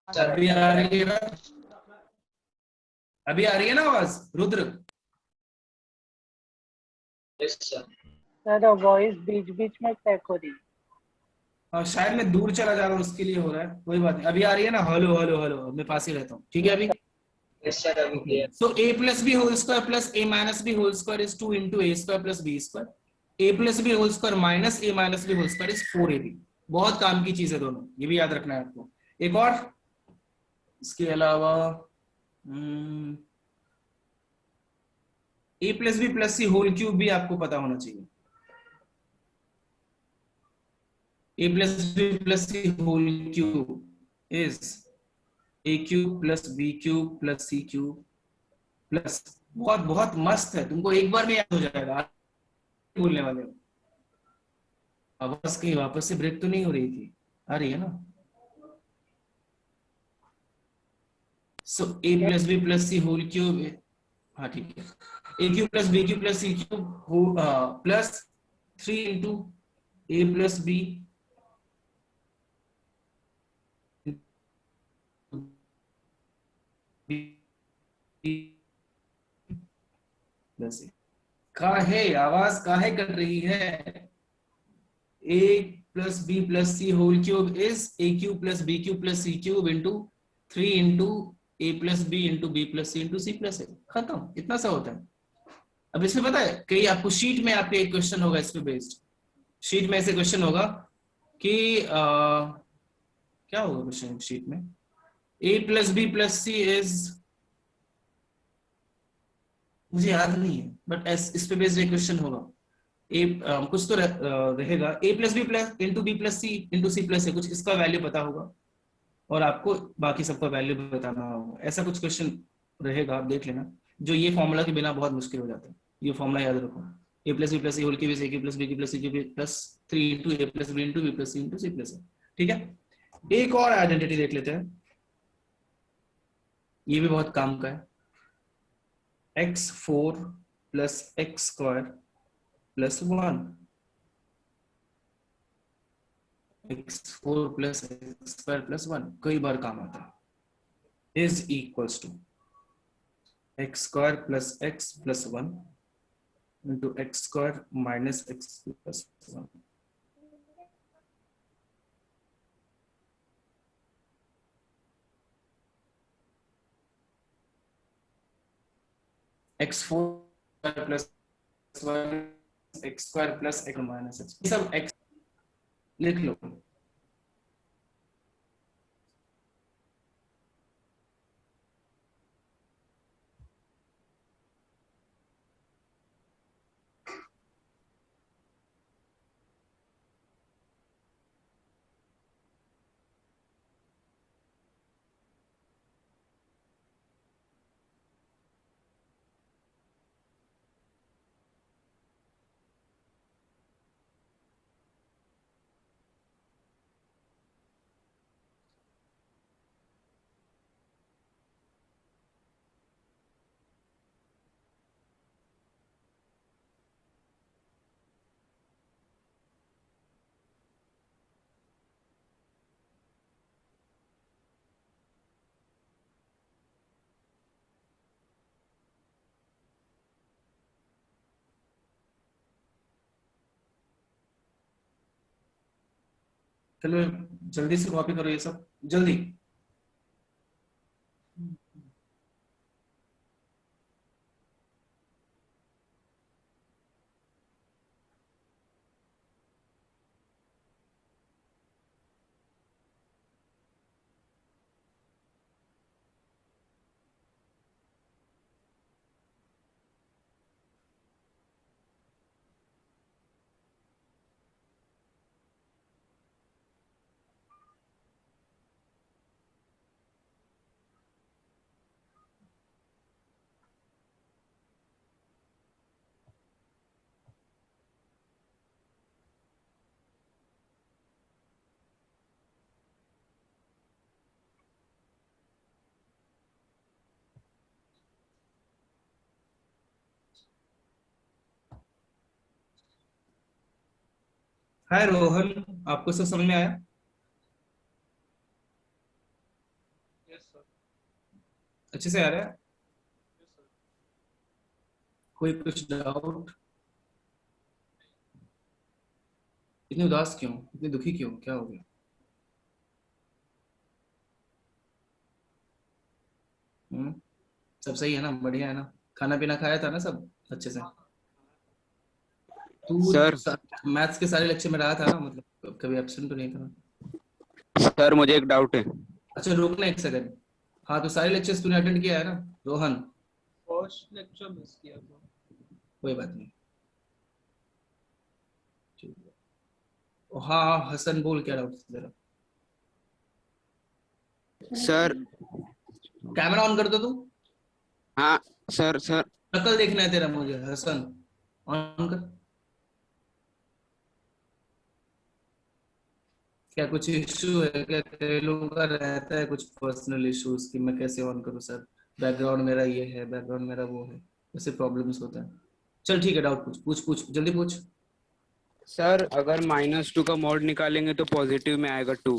अभी आ रही है ना? अभी आ रही है ना आवाज रुद्र? सर वॉइस बीच बीच में क्रैक हो रही है। हाँ, शायद मैं दूर चला जा रहा हूँ उसके लिए हो रहा है, कोई बात नहीं। अभी आ रही है ना? हेलो हेलो हेलो, मैं पास ही रहता हूँ, ठीक है? अभी So a plus b whole square plus a minus b whole square is 2 into a square plus b square. A plus b whole square minus a minus b whole square is 4ab. बहुत काम की चीज है दोनों, ये भी याद रखना है आपको. एक और इसके अलावा a plus b plus c whole cube भी आपको पता होना चाहिए. a plus b plus c whole cube is a cube plus b cube plus c cube plus, बहुत बहुत मस्त है, तुमको एक बार में याद हो जाएगा. बोलने वाले हो. आवाज कहीं वापस से ब्रेक तो नहीं हो रही थी? आ रही है ना? So a plus b plus c whole cube, हाँ ठीक है, a cube plus b cube plus c cube plus 3 into a plus b plus काहे आवाज काहे कर रही है? a plus b plus c whole cube is a cube plus b cube plus c cube into 3 into a plus b into b plus c into c plus a. खत्म, इतना सा होता है. अब इसमें पता है कहीं आपको शीट में आपके एक क्वेश्चन होगा इस पे बेस्ड. शीट में ऐसे क्वेश्चन होगा कि क्या होगा क्वेश्चन शीट में? a plus b plus c is, मुझे याद नहीं है बट इस पे बेस्ड एक क्वेश्चन होगा. कुछ तो रहेगा a plus B plus into b plus c into c plus है, कुछ इसका वैल्यू पता होगा और आपको बाकी सबका वैल्यू बताना होगा. ऐसा कुछ क्वेश्चन रहेगा, आप देख लेना. जो ये फॉर्मूला के बिना बहुत मुश्किल हो जाता है. ये फॉर्मूला याद रखो, a plus B plus c whole cube is a cube plus B cube plus C cube plus 3 into a plus b into b plus c into c plus है. ठीक है, एक और आइडेंटिटी देख लेते हैं, ये भी बहुत काम का है. x4 plus x square plus 1, x4 plus x square plus 1 कई बार काम आता है, is equals to x square plus x plus 1 into x square minus x plus 1. x4 plus 1 x square plus x minus x, सब x लिख लो. चलो जल्दी से कॉपी करो ये सब जल्दी. हाय रोहन, आपको सब समझ में आया? अच्छे से आ रहा है? कोई कुछ डाउट? इतने उदास क्यों, इतने दुखी क्यों, क्या हो गया? सब सही है ना, बढ़िया है ना, खाना पीना खाया था ना सब अच्छे से? तू सर मैथ्स के सारे लेक्चर में रहा था ना, मतलब कभी एब्सेंट तो नहीं था? सर मुझे एक डाउट है। अच्छा रुकना एक सेकंड। हाँ तो सारे लेक्चर्स तूने अटेंड किया है ना रोहन? फर्स्ट लेक्चर मिस किया था। कोई बात नहीं, ठीक है। हाँ हाँ, हसन बोल, क्या डाउट तेरा? सर कैमरा ऑन कर दो तू, हाँ सर सर शक्ल देखना है तेरा मुझे, हसन ऑन कर। क्या कुछ इशू है क्या? कई लोगों का रहता है कुछ पर्सनल इश्यूज कि मैं कैसे ऑन करूं सर, बैकग्राउंड मेरा ये है, बैकग्राउंड मेरा वो है, ऐसे प्रॉब्लम्स होता है। चल ठीक है, डाउट पूछ पूछ पूछ, जल्दी पूछ। सर अगर -2 का मॉड निकालेंगे तो पॉजिटिव में आएगा 2।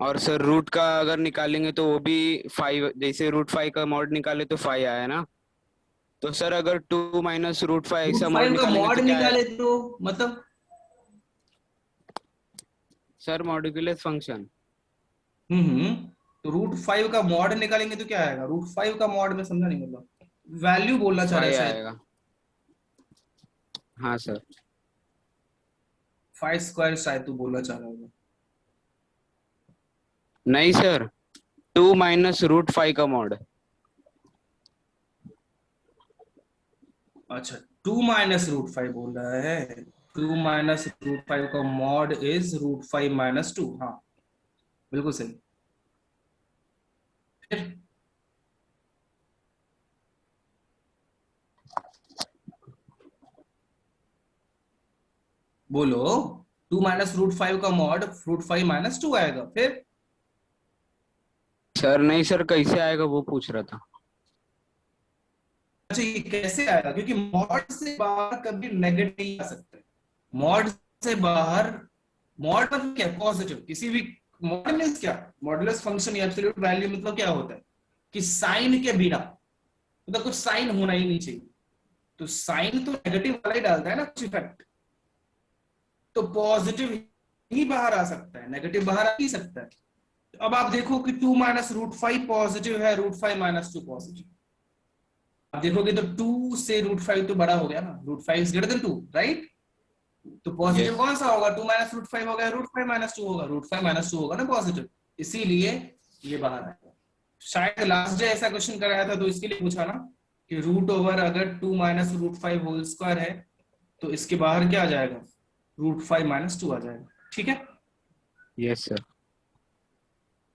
और सर रूट का अगर निकालेंगे तो वो भी 5, जैसे √5 का मॉड निकाले तो 5 आया ना। तो सर अगर 2 - √5 रूट ऐसा मॉड फाइव का निकालेंगे मॉड तो क्या आएगा? निकाले तो मतलब? Sir modulus function. हम्म, तो √5 का मॉड निकालेंगे तो क्या आएगा? √5 का मॉड में समझा नहीं, मतलब वैल्यू बोलना चाह रहा है 5 शायद। आएगा। हाँ सर। 5² शायद तू बोलना चाह रहा होगा। नहीं सर, 2 - √5 का मॉड। अच्छा, 2 - √5 बोल रहा है। 2 - √5 का मॉड इज √5 - 2। हाँ बिल्कुल सही। फिर बोलो, 2 - √5 का मॉड √5 - 2 आएगा। फिर सर नहीं सर, कैसे आएगा वो पूछ रहा था। अच्छा ये कैसे आएगा? क्योंकि मॉड से बाहर कभी नेगेटिव नहीं आ सकते। मॉड से बाहर, मॉड मतलब क्या? पॉजिटिव। किसी भी मॉडुलस, क्या मॉडुलस फंक्शन या एब्सोल्यूट वैल्यू मतलब क्या होता है कि साइन के बिना, मतलब कुछ साइन होना ही नहीं चाहिए। तो साइन तो नेगेटिव वाला ही डालता है ना कुछ इफेक्ट, तो पॉजिटिव ही बाहर आ सकता है, नेगेटिव बाहर आ नहीं सकता है। तो अब आप देखो कि 2 - √5 पॉजिटिव है, √5 - 2 पॉजिटिव। आप देखोगे तो 2 से √5 तो बड़ा हो गया ना, √5 इज ग्रेटर देन 2, राइट? तो पॉजिटिव यस। कौन सा होगा? 2 - √5 हो गया, √5 - 2 होगा, √5 - 2 होगा ना पॉजिटिव, इसीलिए ये बाहर आएगा। शायद लास्ट डे ऐसा क्वेश्चन कराया था तो इसके लिए पूछा ना कि रूट ओवर अगर 2 - √5 होल स्क्वायर है तो इसके बाहर क्या आ जाएगा? √5 - 2 आ जाएगा। ठीक है, यस सर।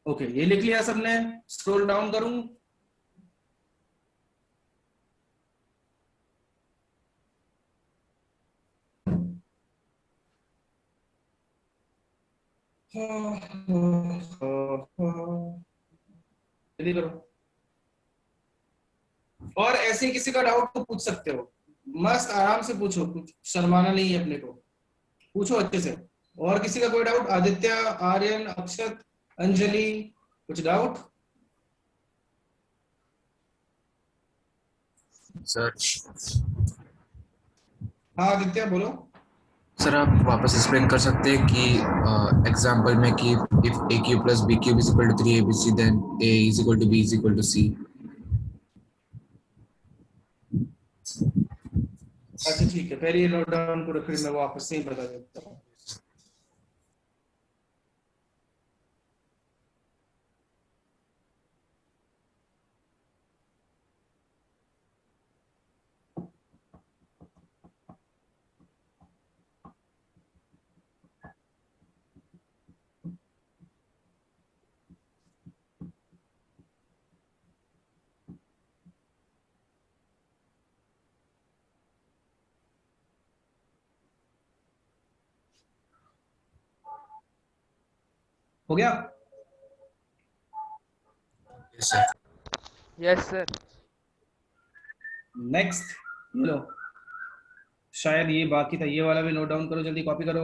ओके ये लिख लिया सबने? स्क्रॉल डाउन करूं? जल्दी करो। और ऐसे ही किसी का डाउट तो पूछ सकते हो, मस्त आराम से पूछो, कुछ शर्माना नहीं है अपने को, पूछो अच्छे से। और किसी का कोई डाउट? आदित्य, आर्यन, अक्षत, अंजलि, कुछ डाउट? सर हाँ आदित्य बोलो। सर आप वापस एक्सप्लेन कर सकते हैं कि एग्जांपल में कि if a³ + b³ = 3abc then a = b = c। अच्छा ठीक है, पहले ये नोट डाउन करो, फिर मैं वापस से ही बता देता हूँ। हो गया? Sir Yes, sir. नेक्स्ट लो, शायद ये बाकी था, ये वाला भी नोट डाउन करो, जल्दी कॉपी करो।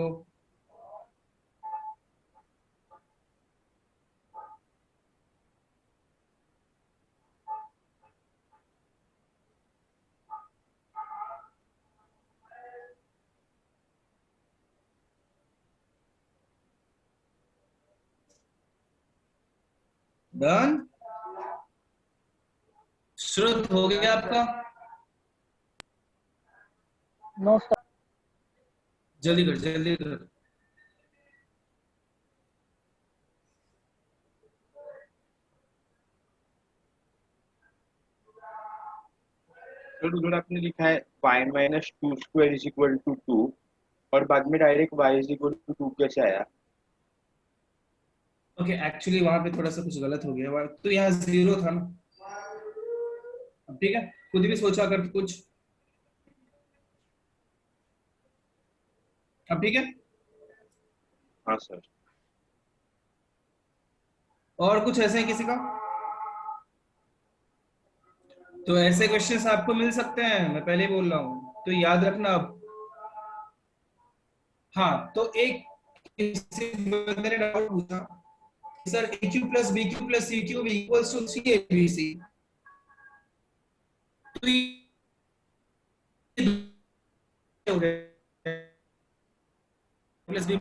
डन। शुरू हो गया आपका? No sir. जल्दी कर जल्दी कर। तो उधर आपने लिखा है y minus two square is equal to 2 और बाद में direct y is equal to 2 कैसे आया? ओके एक्चुअली वहां पे थोड़ा सा कुछ गलत हो गया, तो यहाँ 0 था ना। अब ठीक है, खुद भी सोचा कर कुछ। अब ठीक है। हाँ सर। और कुछ ऐसे है किसी का? तो ऐसे क्वेश्चंस आपको मिल सकते हैं, मैं पहले ही बोल रहा हूँ, तो याद रखना अब। हाँ तो एक किसी बंदे ने डाउट पूछा sir a cube plus B cube plus C cube equals to 3abc, तो हो गया प्लस बी।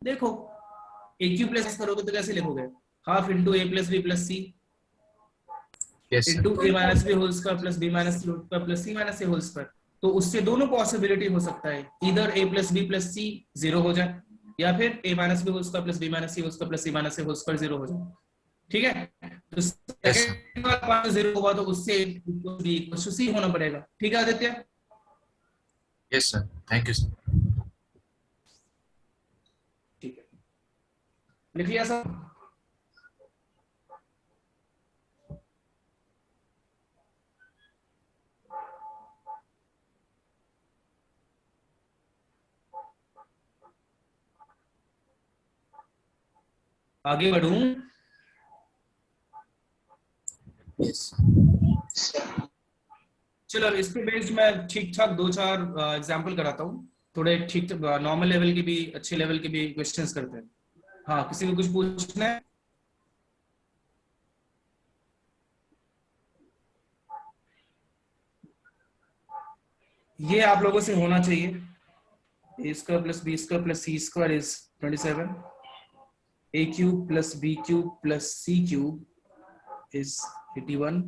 देखो ए क्यू प्लस करोगे तो कैसे लिखोगे? Half into A plus B plus c Yes, sir. Into a minus B whole square plus B minus C whole square plus C minus A whole square. तो उससे दोनों possibility हो सकता है, इधर a plus B plus c 0 हो जाए, या फिर a minus B whole square plus B minus C whole square plus C minus A whole square 0 हो जाए। ठीक है, तो Yes, sir. सेकंड वाला पार्ट 0 होगा तो उससे बी इक्वल टू सी होना पड़ेगा। ठीक है Aditya? Yes, sir. Thank you, sir. ठीक है, लिख लिया सब? आगे बढ़ूं? Yes. चलो इस पे बेस्ड मैं ठीक ठाक 2-4 एग्जांपल कराता हूँ, थोड़े ठीक नॉर्मल लेवल के भी अच्छे लेवल के भी क्वेश्चंस करते हैं। हाँ किसी को कुछ पूछना है? ये आप लोगों से होना चाहिए। A square plus B square plus c square is 27, a cube plus B cube plus C cube is 81,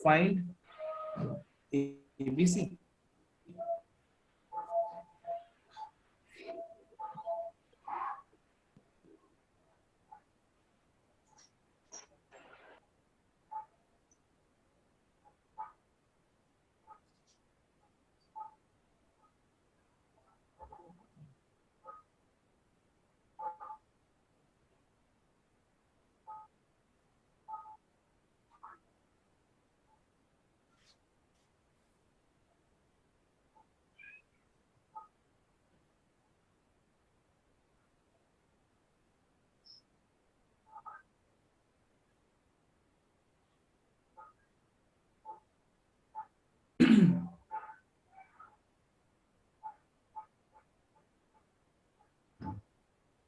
find ABC।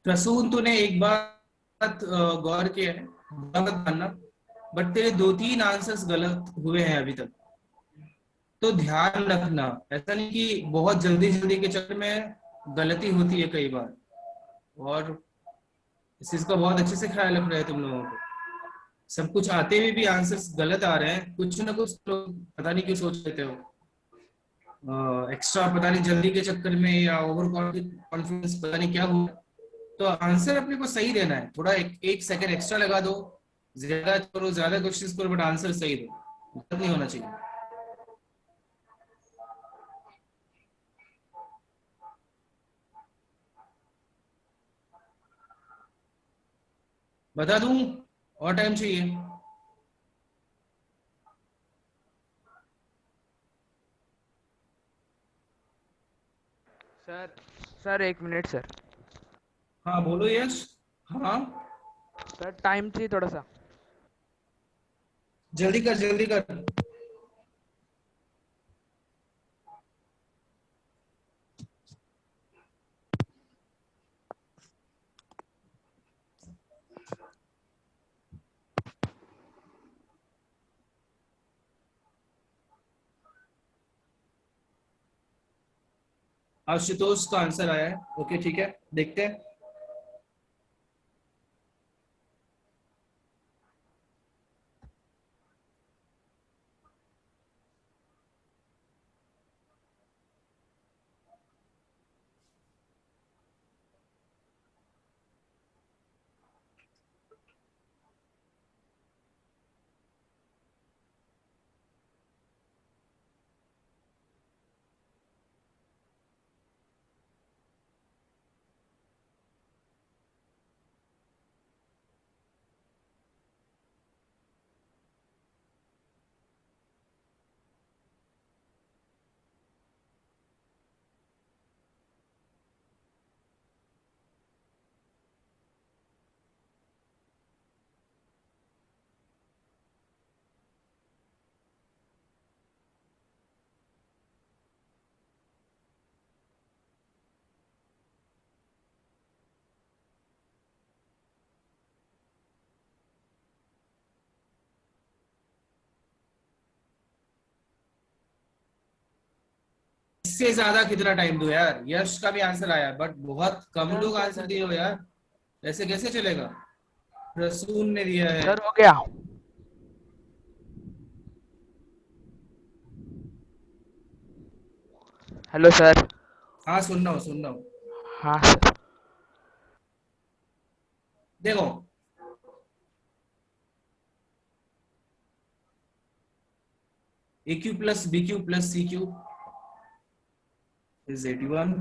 Prasoon तूने एक बात गौर किया है, मत मानना, बट तेरे 2-3 आंसर्स गलत हुए हैं अभी तक, तो ध्यान रखना। ऐसा नहीं कि बहुत जल्दी जल्दी के चक्कर में गलती होती है कई बार, और इस चीज का बहुत अच्छे से ख्याल रख रहे हैं तुम लोगों को। सब कुछ आते हुए भी आंसर्स गलत आ रहे हैं, कुछ ना कुछ तो पता नहीं क्यों सोच लेते हो, एक्स्ट्रा पता नहीं जल्दी के चक्कर में या ओवर कॉन्फिडेंस पता नहीं क्या हुआ। तो आंसर अपने को सही देना है, थोड़ा एक सेकंड एक्स्ट्रा लगा दो, ज्यादा करो, ज्यादा क्वेश्चंस करो, बट आंसर सही दो, गलत नहीं होना चाहिए। बता दूं और टाइम चाहिए? Sir 1 minute sir. हाँ बोलो यश। हाँ सर टाइम चाहिए थोड़ा सा। जल्दी कर जल्दी कर। आशुतोष का आंसर आया है, ओके ठीक है, देखते हैं। इससे ज्यादा कितना टाइम दो यार। यश का भी आंसर आया बट बहुत कम लोग आंसर दिए हो यार, ऐसे कैसे चलेगा। रसूल ने दिया है। सर हो गया। Hello sir. हाँ सुन रहा हूँ। हाँ सर। देखो a cube plus B cube plus C cube is 81।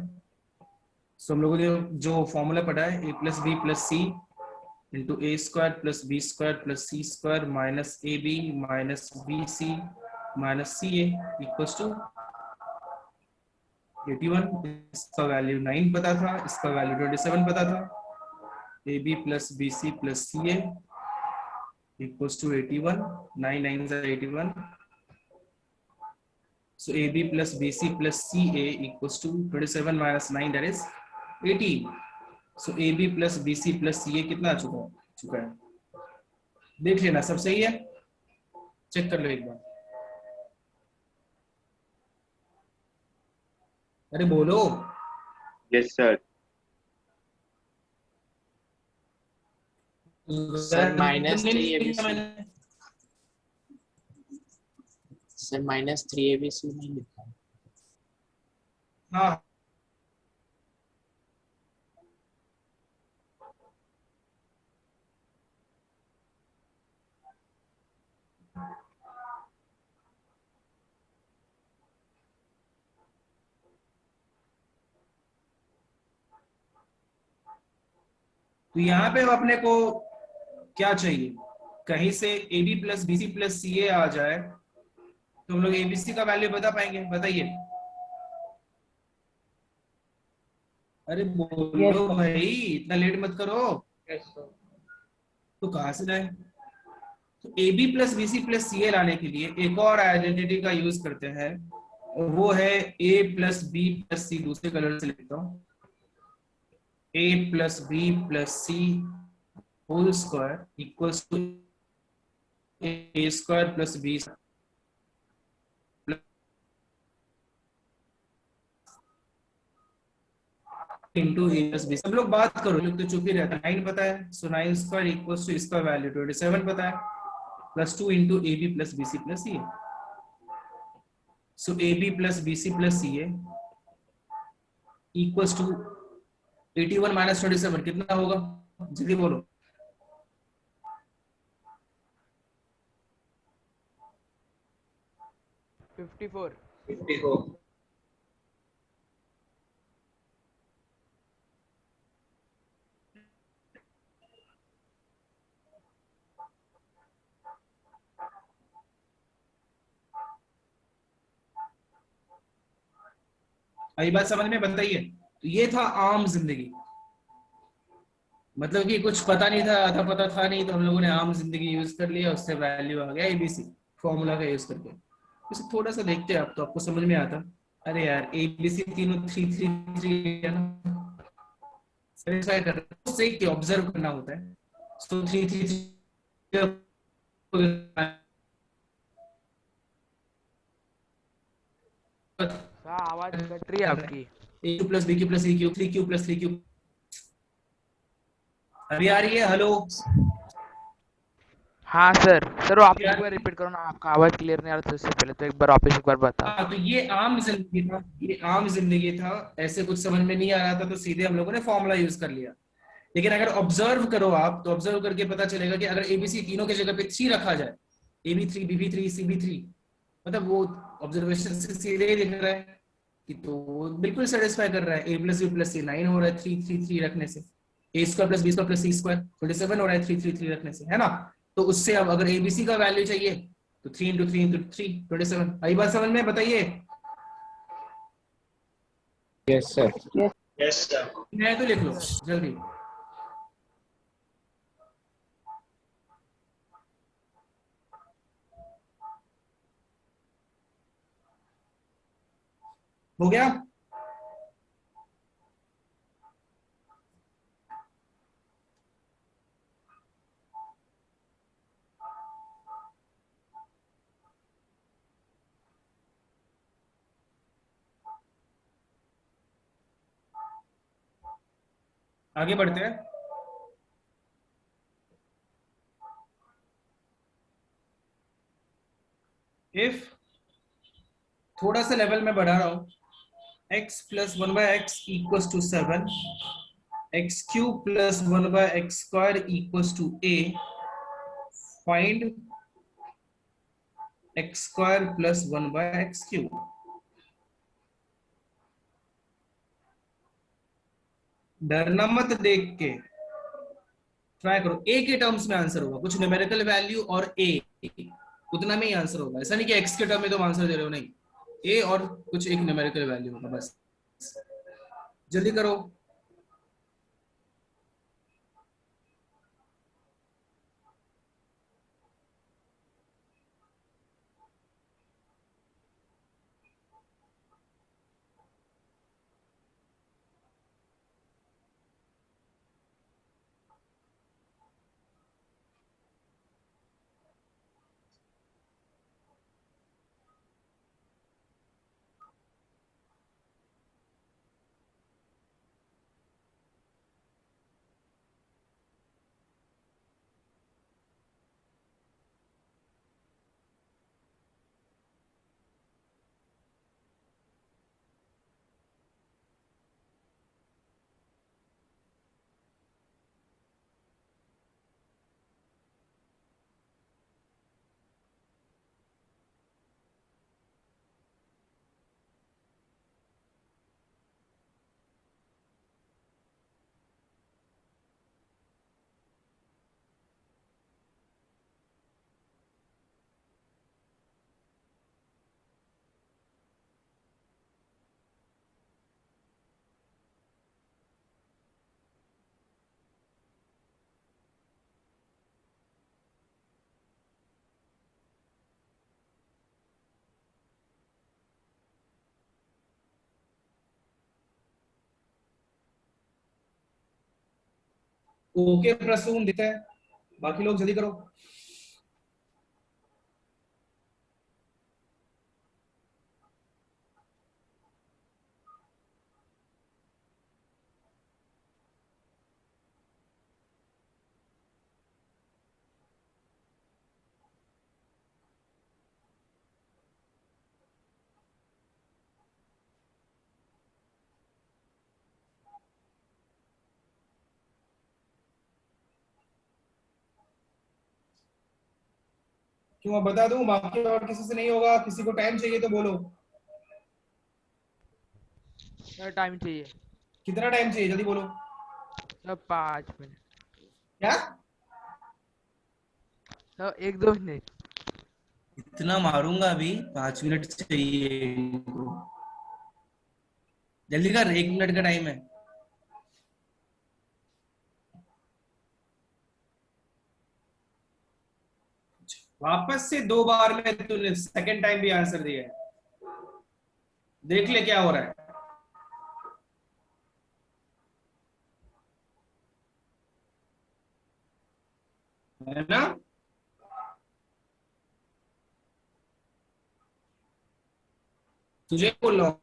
So हम लोगों ने जो फॉर्मूला पढ़ा है, a plus B plus c into a square plus B square plus c square minus a b minus b c minus c a equals to 81। इसका value 9 पता था, इसका वैल्यू 27 पता था। A B plus b c plus c a equals to 81। 9 9 81। So AB plus BC plus CA equals to 27 minus 9, that is 18. So AB plus BC plus CA कितना आ चुका है देख लेना, सब सही है, चेक कर लो एक बार। अरे बोलो। Yes sir. Sir -3 sir -3 ABC नहीं लिखा है। हाँ तो यहाँ पे अपने को क्या चाहिए, कहीं से a B plus b c plus c a आ जाए तो हम लोग एबीसी का वैल्यू बता पाएंगे, बताइए। अरे बोलो भाई, इतना लेट मत करो। तो कहां से लाए। तो a B plus b c plus c a लाने के लिए एक और आइडेंटिटी का यूज करते हैं, और वो है a plus B plus c. दूसरे कलर से लिखता हूं, a plus B plus c whole square equals to a square plus b into A plus b. सब लोग बात करो, लोग तो चुप ही रहता है। 9 पता है, सो 9 स्क्वायर इक्वल्स टू इसका वैल्यू 27 पता है, plus 2 into a B plus b c plus c a. So a B plus b c plus c a equals to 81 minus 27 कितना होगा, जल्दी बोलो। Fifty four. आई बात समझ में, बताइए। तो ये था आम जिंदगी, मतलब कि कुछ पता नहीं था, आधा पता था नहीं, तो हम लोगों ने आम जिंदगी यूज कर लिया, उससे वैल्यू आ गया एबीसी फॉर्मूला का यूज करके। इसे थोड़ा सा देखते हैं आप, तो आपको समझ में आता। अरे यार एबीसी तीनों 3 3 3 है ना, सेटिस्फाई कर सही, ऑब्जर्व करना होता है। सो 3 3 आवाज कट रही है आपकी। A cube plus B cube plus C cube 3 cube plus 3 cube. अभी आ रही है, हेलो। हाँ सर। सर आप एक बार रिपीट करो ना, आपका आवाज क्लियर नहीं आ रहा था उससे पहले, तो एक बार वापस एक बार बता। हाँ तो ये आम जिंदगी था, ये आम जिंदगी था, ऐसे कुछ समझ में नहीं आ रहा था तो सीधे हम लोगों ने फॉर्मूला यूज कर लिया। लेकिन अगर ऑब्जर्व करो आप, तो ऑब्जर्व करके पता चलेगा कि अगर एबीसी तीनों की जगह पे 3 रखा जाए, AB3 BB3 CB3, मतलब वो ऑब्जर्वेशन से सीधे ही दिख रहा है कि तो वो बिल्कुल सेटिस्फाई कर रहा है। A plus B plus c 9 हो रहा है 3 3 3 रखने से, a square plus B square plus c square 27 हो रहा है 3 3 3 रखने से, है ना। तो उससे अब अगर एबीसी का वैल्यू चाहिए तो 3 इंटू 3 इंटू 3 27। आई बात समझ में, बताइए। Yes sir. Yes sir. मैं तो लिख लो जल्दी। हो गया। आगे बढ़ते हैं। इफ थोड़ा सा लेवल में बढ़ा रहा हूं, x plus 1/x equals to 7, x cube plus 1/x square equals to a, find x square plus 1/x cube. डरना मत देख के, ट्राई करो। a के टर्म्स में आंसर होगा, कुछ न्यूमेरिकल वैल्यू और a, उतना में ही आंसर होगा। ऐसा नहीं कि x के टर्म में तुम आंसर दे रहे हो, नहीं, a और कुछ एक न्यूमेरिकल वैल्यू होगा, बस। जल्दी करो। ओके प्रसून देता है, बाकी लोग जल्दी करो। क्यों, मैं बता दूं, बाकी और किसी से नहीं होगा? किसी को टाइम चाहिए तो बोलो। सर टाइम चाहिए। कितना टाइम चाहिए, जल्दी बोलो। Sir 5 minute. क्या? Sir 1-2 minute. इतना मारूंगा अभी, 5 मिनट चाहिए इनको। जल्दी कर, 1 मिनट का टाइम है। वापस से 2 बार में तूने सेकंड टाइम भी आंसर दिया है। देख ले क्या हो रहा है। है ना? तुझे बोल रहा हूं।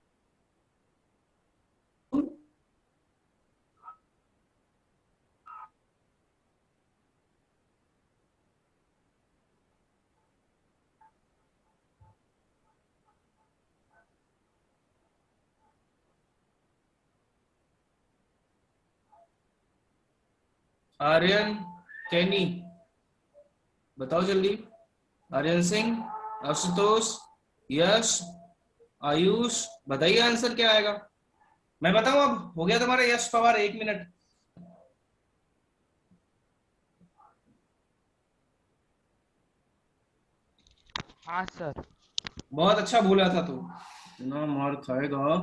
आर्यन, कैनी, बताओ जल्दी। आर्यन सिंह, आशुतोष, यश, आयुष, बताइए आंसर क्या आएगा। मैं बताऊं अब? हो गया तुम्हारा यश पवार, 1 मिनट। हाँ सर। बहुत अच्छा बोला था तू, इतना मार खाएगा।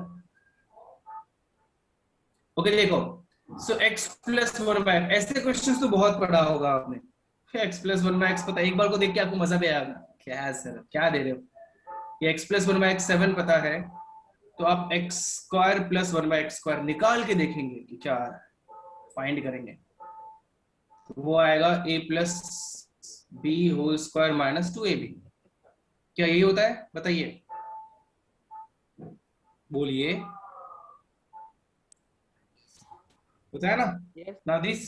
ओके देखो, सो x प्लस 1/x, ऐसे क्वेश्चंस तो बहुत पढ़ा होगा आपने। x प्लस 1/x पता, एक बार को देख के आपको मजा भी आएगा। क्या सर क्या दे रहे हो? ये x प्लस 1/x 7 पता है, तो आप x square plus 1/x square निकाल के देखेंगे कि क्या फाइंड करेंगे। तो वो आएगा a plus B whole square minus 2ab। क्या यही होता है? बताइए, बोलिए। होता है ना? Yes. Now this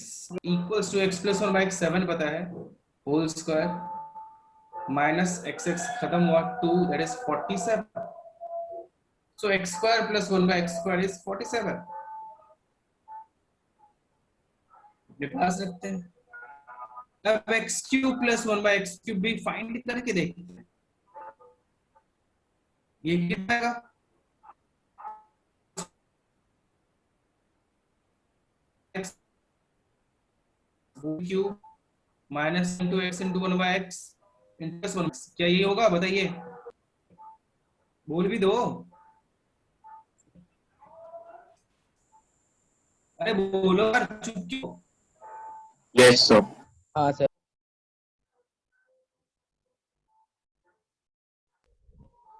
equals to x plus 1 by x 7 पता है, whole square minus x खत्म हुआ 2, that is 47. So x square plus 1 by x square is 47. अपने पास रखते हैं. अब x cube plus 1 by x cube भी फाइंड करके देखते हैं. ये कितना आएगा? x cube minus into x into 1 by x into plus 1. क्या ये होगा? बताइए. बोल भी दो. अरे बोलो यार, चुप क्यों? Yes, sir. हाँ सर।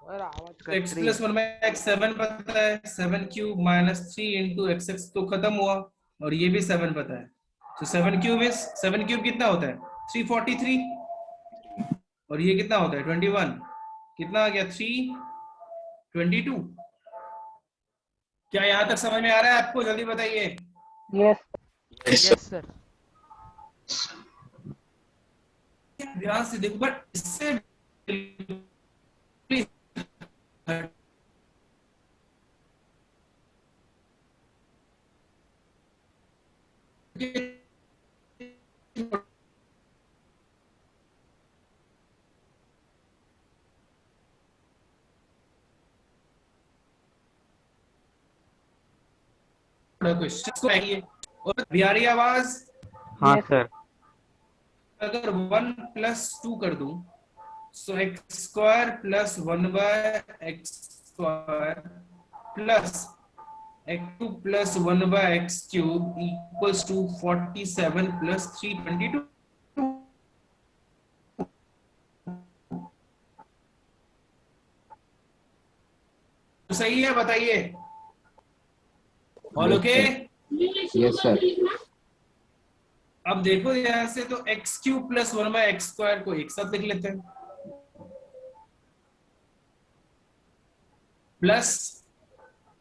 और आवाज x कट रही plus है। 1 by x 7 पता है, 7 क्यूब minus 3 into x तो खत्म हुआ, और ये भी 7 पता है. तो 7 क्यूब कितना होता है? 343. और ये कितना होता है? 21. कितना आ गया? 322. क्या यहाँ तक समझ में आ रहा है आपको? जल्दी बताइए. Yes. Yes, Yes sir. ध्यान से देखो, बट इससे क्वेश्चन को आइए, और बिहारी आवाज. हाँ Yes. सर। अगर 1 plus 2 कर दूं, so x square plus 1 by x square plus x2 plus 1 by x cube equals to 47 plus 322. सही है? बताइए. All okay? Yes sir. अब देखो यहां से, तो x cube plus 1 by x square को एक साथ लिख लेते हैं, प्लस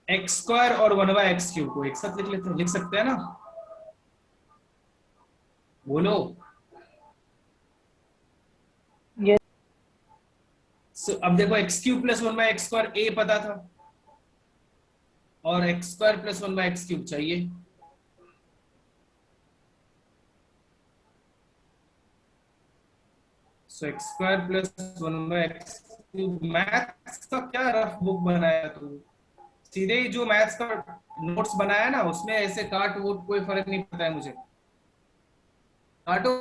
एक्स स्क्वायर और 1 बाय एक्स क्यूब को एक साथ लिख लेते हैं. लिख सकते हैं ना? बोलो. Yes. So, अब देखो x cube plus 1 by x square a पता था, और x square plus 1 by x cube चाहिए. So x square plus 1 by x cube. Maths का क्या रफ बुक बनाया तू? सीधे ही जो मैथ्स का नोट्स बनाया ना, उसमें ऐसे काट वोट कोई फर्क नहीं पड़ता है मुझे. काटो,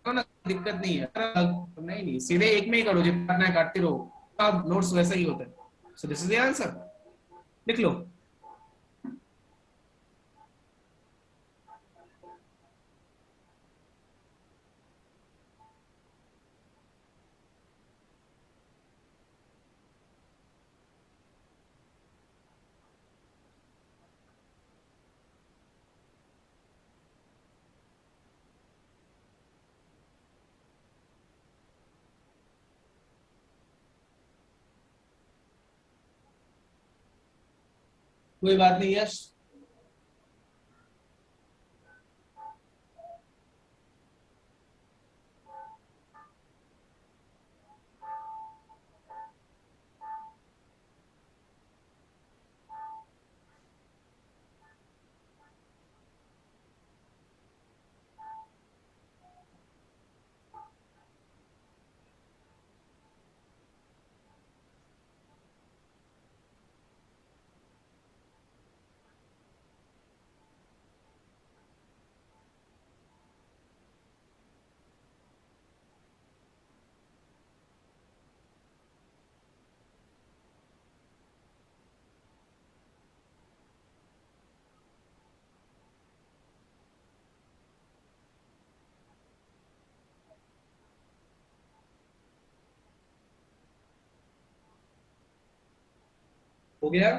ना दिक्कत नहीं है. नहीं, सीधे एक में ही करो, जितना काटना है काटते रहो. अब नोट्स वैसा ही होता है. सो दिस इज द आंसर. लिख लो. कोई बात नहीं यश. हो गया?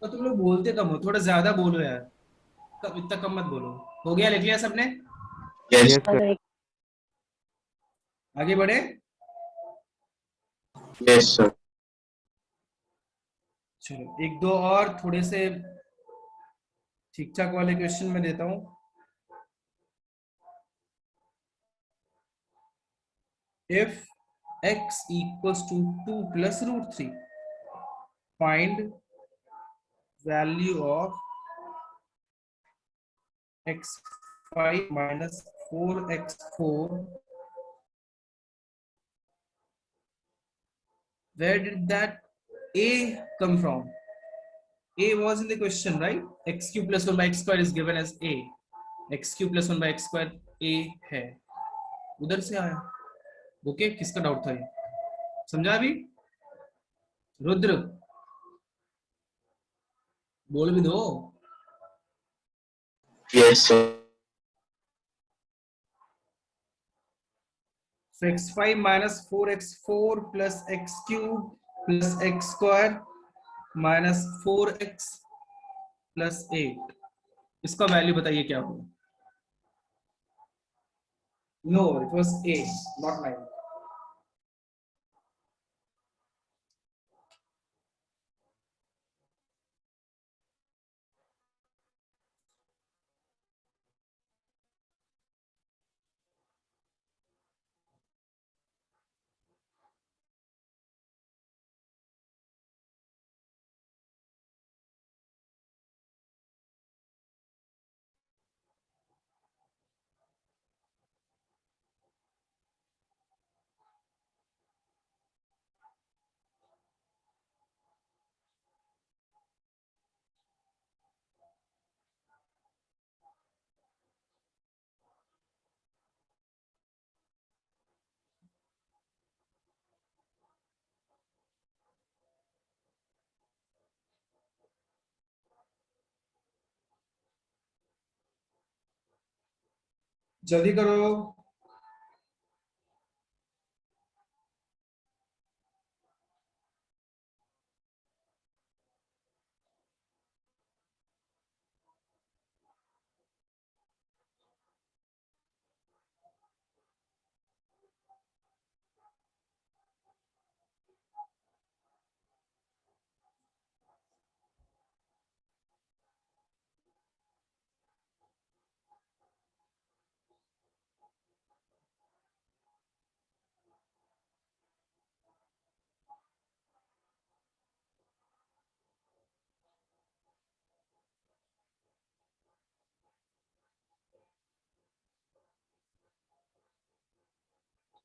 तो तुम लोग बोलते कम हो, थोड़ा ज्यादा बोलो यार. इतना कम मत बोलो. हो गया? लिख लिया सबने? Yes. Yes, sir. आगे बढ़े। Yes, sir. चलो एक दो और थोड़े से ठीक ठाक वाले क्वेश्चन में देता हूं। If x equals to 2 plus root 3, find value of x5 minus 4x4. Where did that a come from? A was in the question, right? X cube plus 1 by x square is given as a. X cube plus 1 by x square a है, उधर से आया। Okay, किसका doubt था ये? समझा अभी? रुद्र बोल भी दो। Yes, sir. So x5 minus 4x4 plus x cube plus x square minus 4x plus 8, इसका वैल्यू बताइए क्या होगा? No, it was a, not 9. जल्दी करो।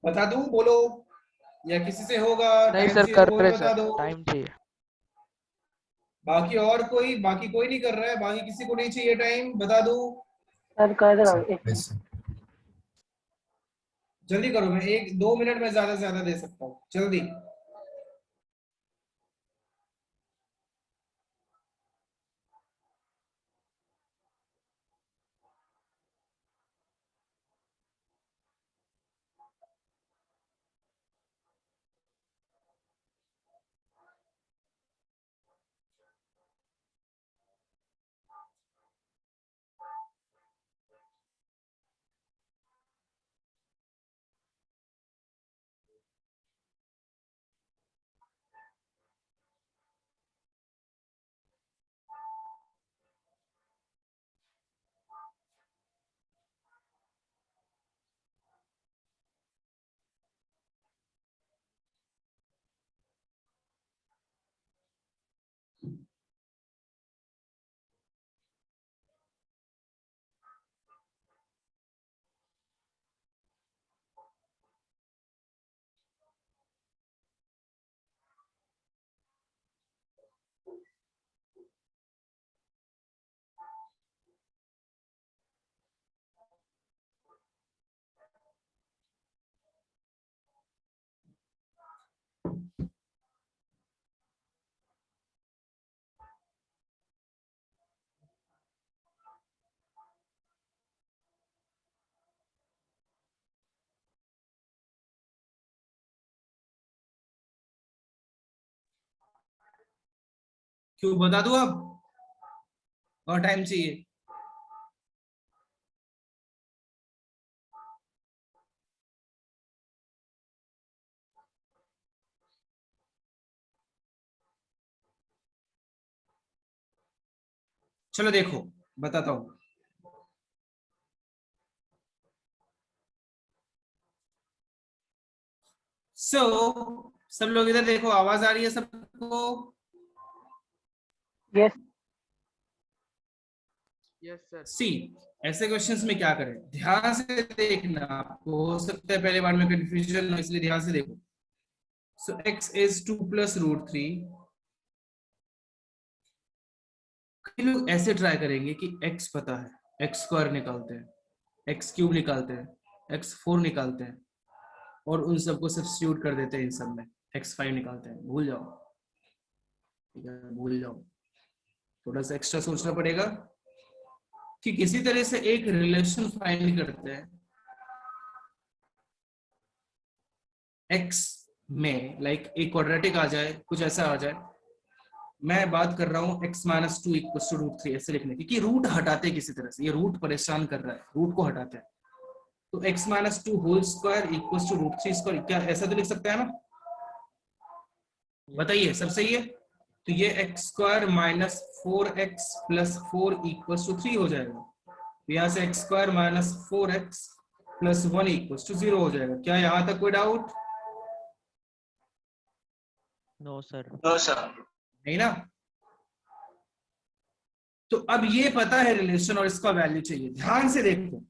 बता दूं, बोलो, या किसी से होगा? नहीं टाइम सर, चाहिए तो कर वो भी रहे बता सर, दो। टाइम चाहिए। बाकी और कोई? बाकी कोई नहीं कर रहा है? बाकी किसी को नहीं चाहिए टाइम? बता दूं? सर कर रहा हूँ, एक मिनट। Yes, sir. जल्दी करो, मैं 1-2 मिनट में ज्यादा से ज्यादा दे सकता हूँ, जल्दी। क्यों, बता दूं अब? और टाइम चाहिए? चलो देखो बताता हूं। सब लोग इधर देखो, आवाज आ रही है सबको? Yes yes sir. सी, ऐसे क्वेश्चंस में क्या करें, ध्यान से देखना, आपको हो सकता है पहले बार में कंफ्यूजन हो, इसलिए ध्यान से देखो। सो x is 2 plus root 3। कई लोग ऐसे ट्राई करेंगे कि x पता है, x स्क्वायर निकालते हैं, x क्यूब निकालते हैं, x4 निकालते हैं, और उन सबको सब्स्टिट्यूट कर देते हैं इन सब में, x5 निकालते हैं। भूल जाओ, ठीक है, भूल जाओ। थोड़ा सा एक्स्ट्रा सोचना पड़ेगा कि किसी तरह से एक रिलेशन फाइंड करते हैं x में, लाइक एक क्वाड्रेटिक आ जाए, कुछ ऐसा आ जाए। मैं बात कर रहा हूं x minus two equal to root 3 ऐसे लिखने की, कि रूट हटाते किसी तरह से, ये रूट परेशान कर रहा है, रूट को हटाते हैं। तो x minus two whole square equal to root 3 square, क्या ऐसा तो लिख सकते हैं ना? बताइए, सब सही है? तो ये x square minus 4x plus 4 equal to 3 हो जाएगा। यहाँ से x square minus 4x plus 1 equal to 0 हो जाएगा। क्या यहाँ तक कोई डाउट? No sir. नहीं ना? तो अब ये पता है रिलेशन और इसका वैल्यू चाहिए। ध्यान से देखो,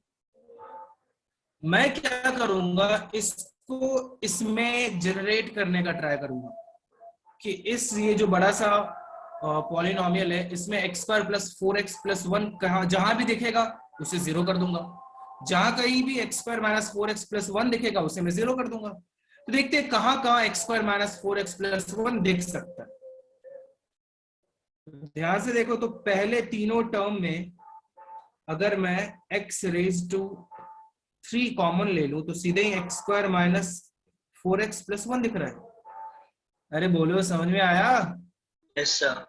मैं क्या करूंगा, इसको इसमें जनरेट करने का ट्राई करूंगा कि इस ये जो बड़ा सा पॉलिनोमियल है, इसमें x square plus 4x plus 1 कहाँ जहां भी दिखेगा उसे 0 कर दूंगा, जहां कहीं भी x square minus 4x plus 1 दिखेगा उसे मैं 0 कर दूंगा। तो देखते हैं कहां कहां x square minus 4x plus 1 दिख सकता है। ध्यान से देखो, तो पहले तीनों टर्म में अगर मैं x रेज टू 3 कॉमन ले लूं तो सीधे ही x square minus 4x plus 1 दिख रहा है। अरे बोलो, समझ में आया? Yes sir.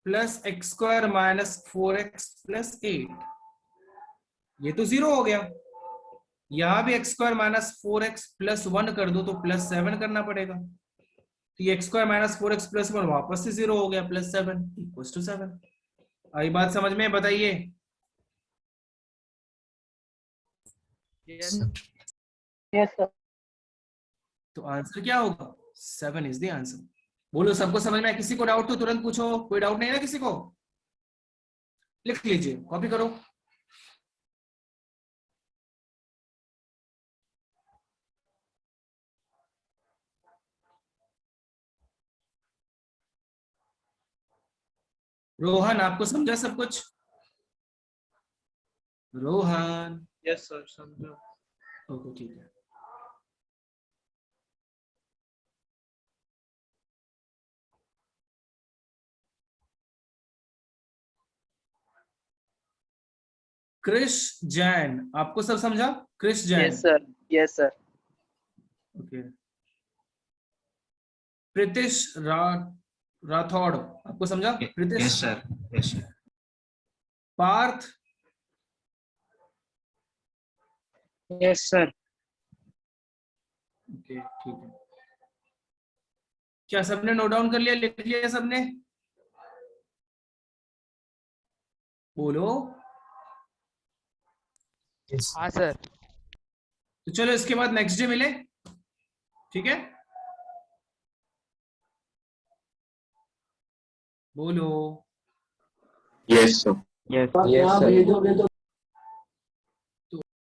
Plus x square minus 4x plus 8, ये तो 0 हो गया। यहां भी x square minus 4x plus 1 कर दो तो प्लस 7 करना पड़ेगा। तो ये x square minus 4x plus 1 वापस से 0 हो गया, प्लस 7 इक्वल टू 7। आई बात समझ में? बताइए। Yes yes sir. तो आंसर क्या होगा? 7 इज द आंसर। बोलो, सबको समझ में आया? किसी को डाउट तो तुरंत पूछो, कोई डाउट नहीं है ना किसी को? लिख लीजिए, कॉपी करो। रोहन, आपको समझा सब कुछ? रोहन? यस सर, समझो। ओके, ठीक है। क्रिश जैन, आपको सब समझा? Krish Jain? Yes sir. Yes sir. Okay. Pritish Rathore, आपको समझा? Pritish? Yes sir, yes sir. Parth? Yes sir. Okay, ठीक है। क्या सबने नोट डाउन कर लिया, लिख लिया सबने? बोलो। हाँ सर। तो चलो इसके बाद नेक्स्ट डे मिले, ठीक है? बोलो। Yes sir. Yes sir.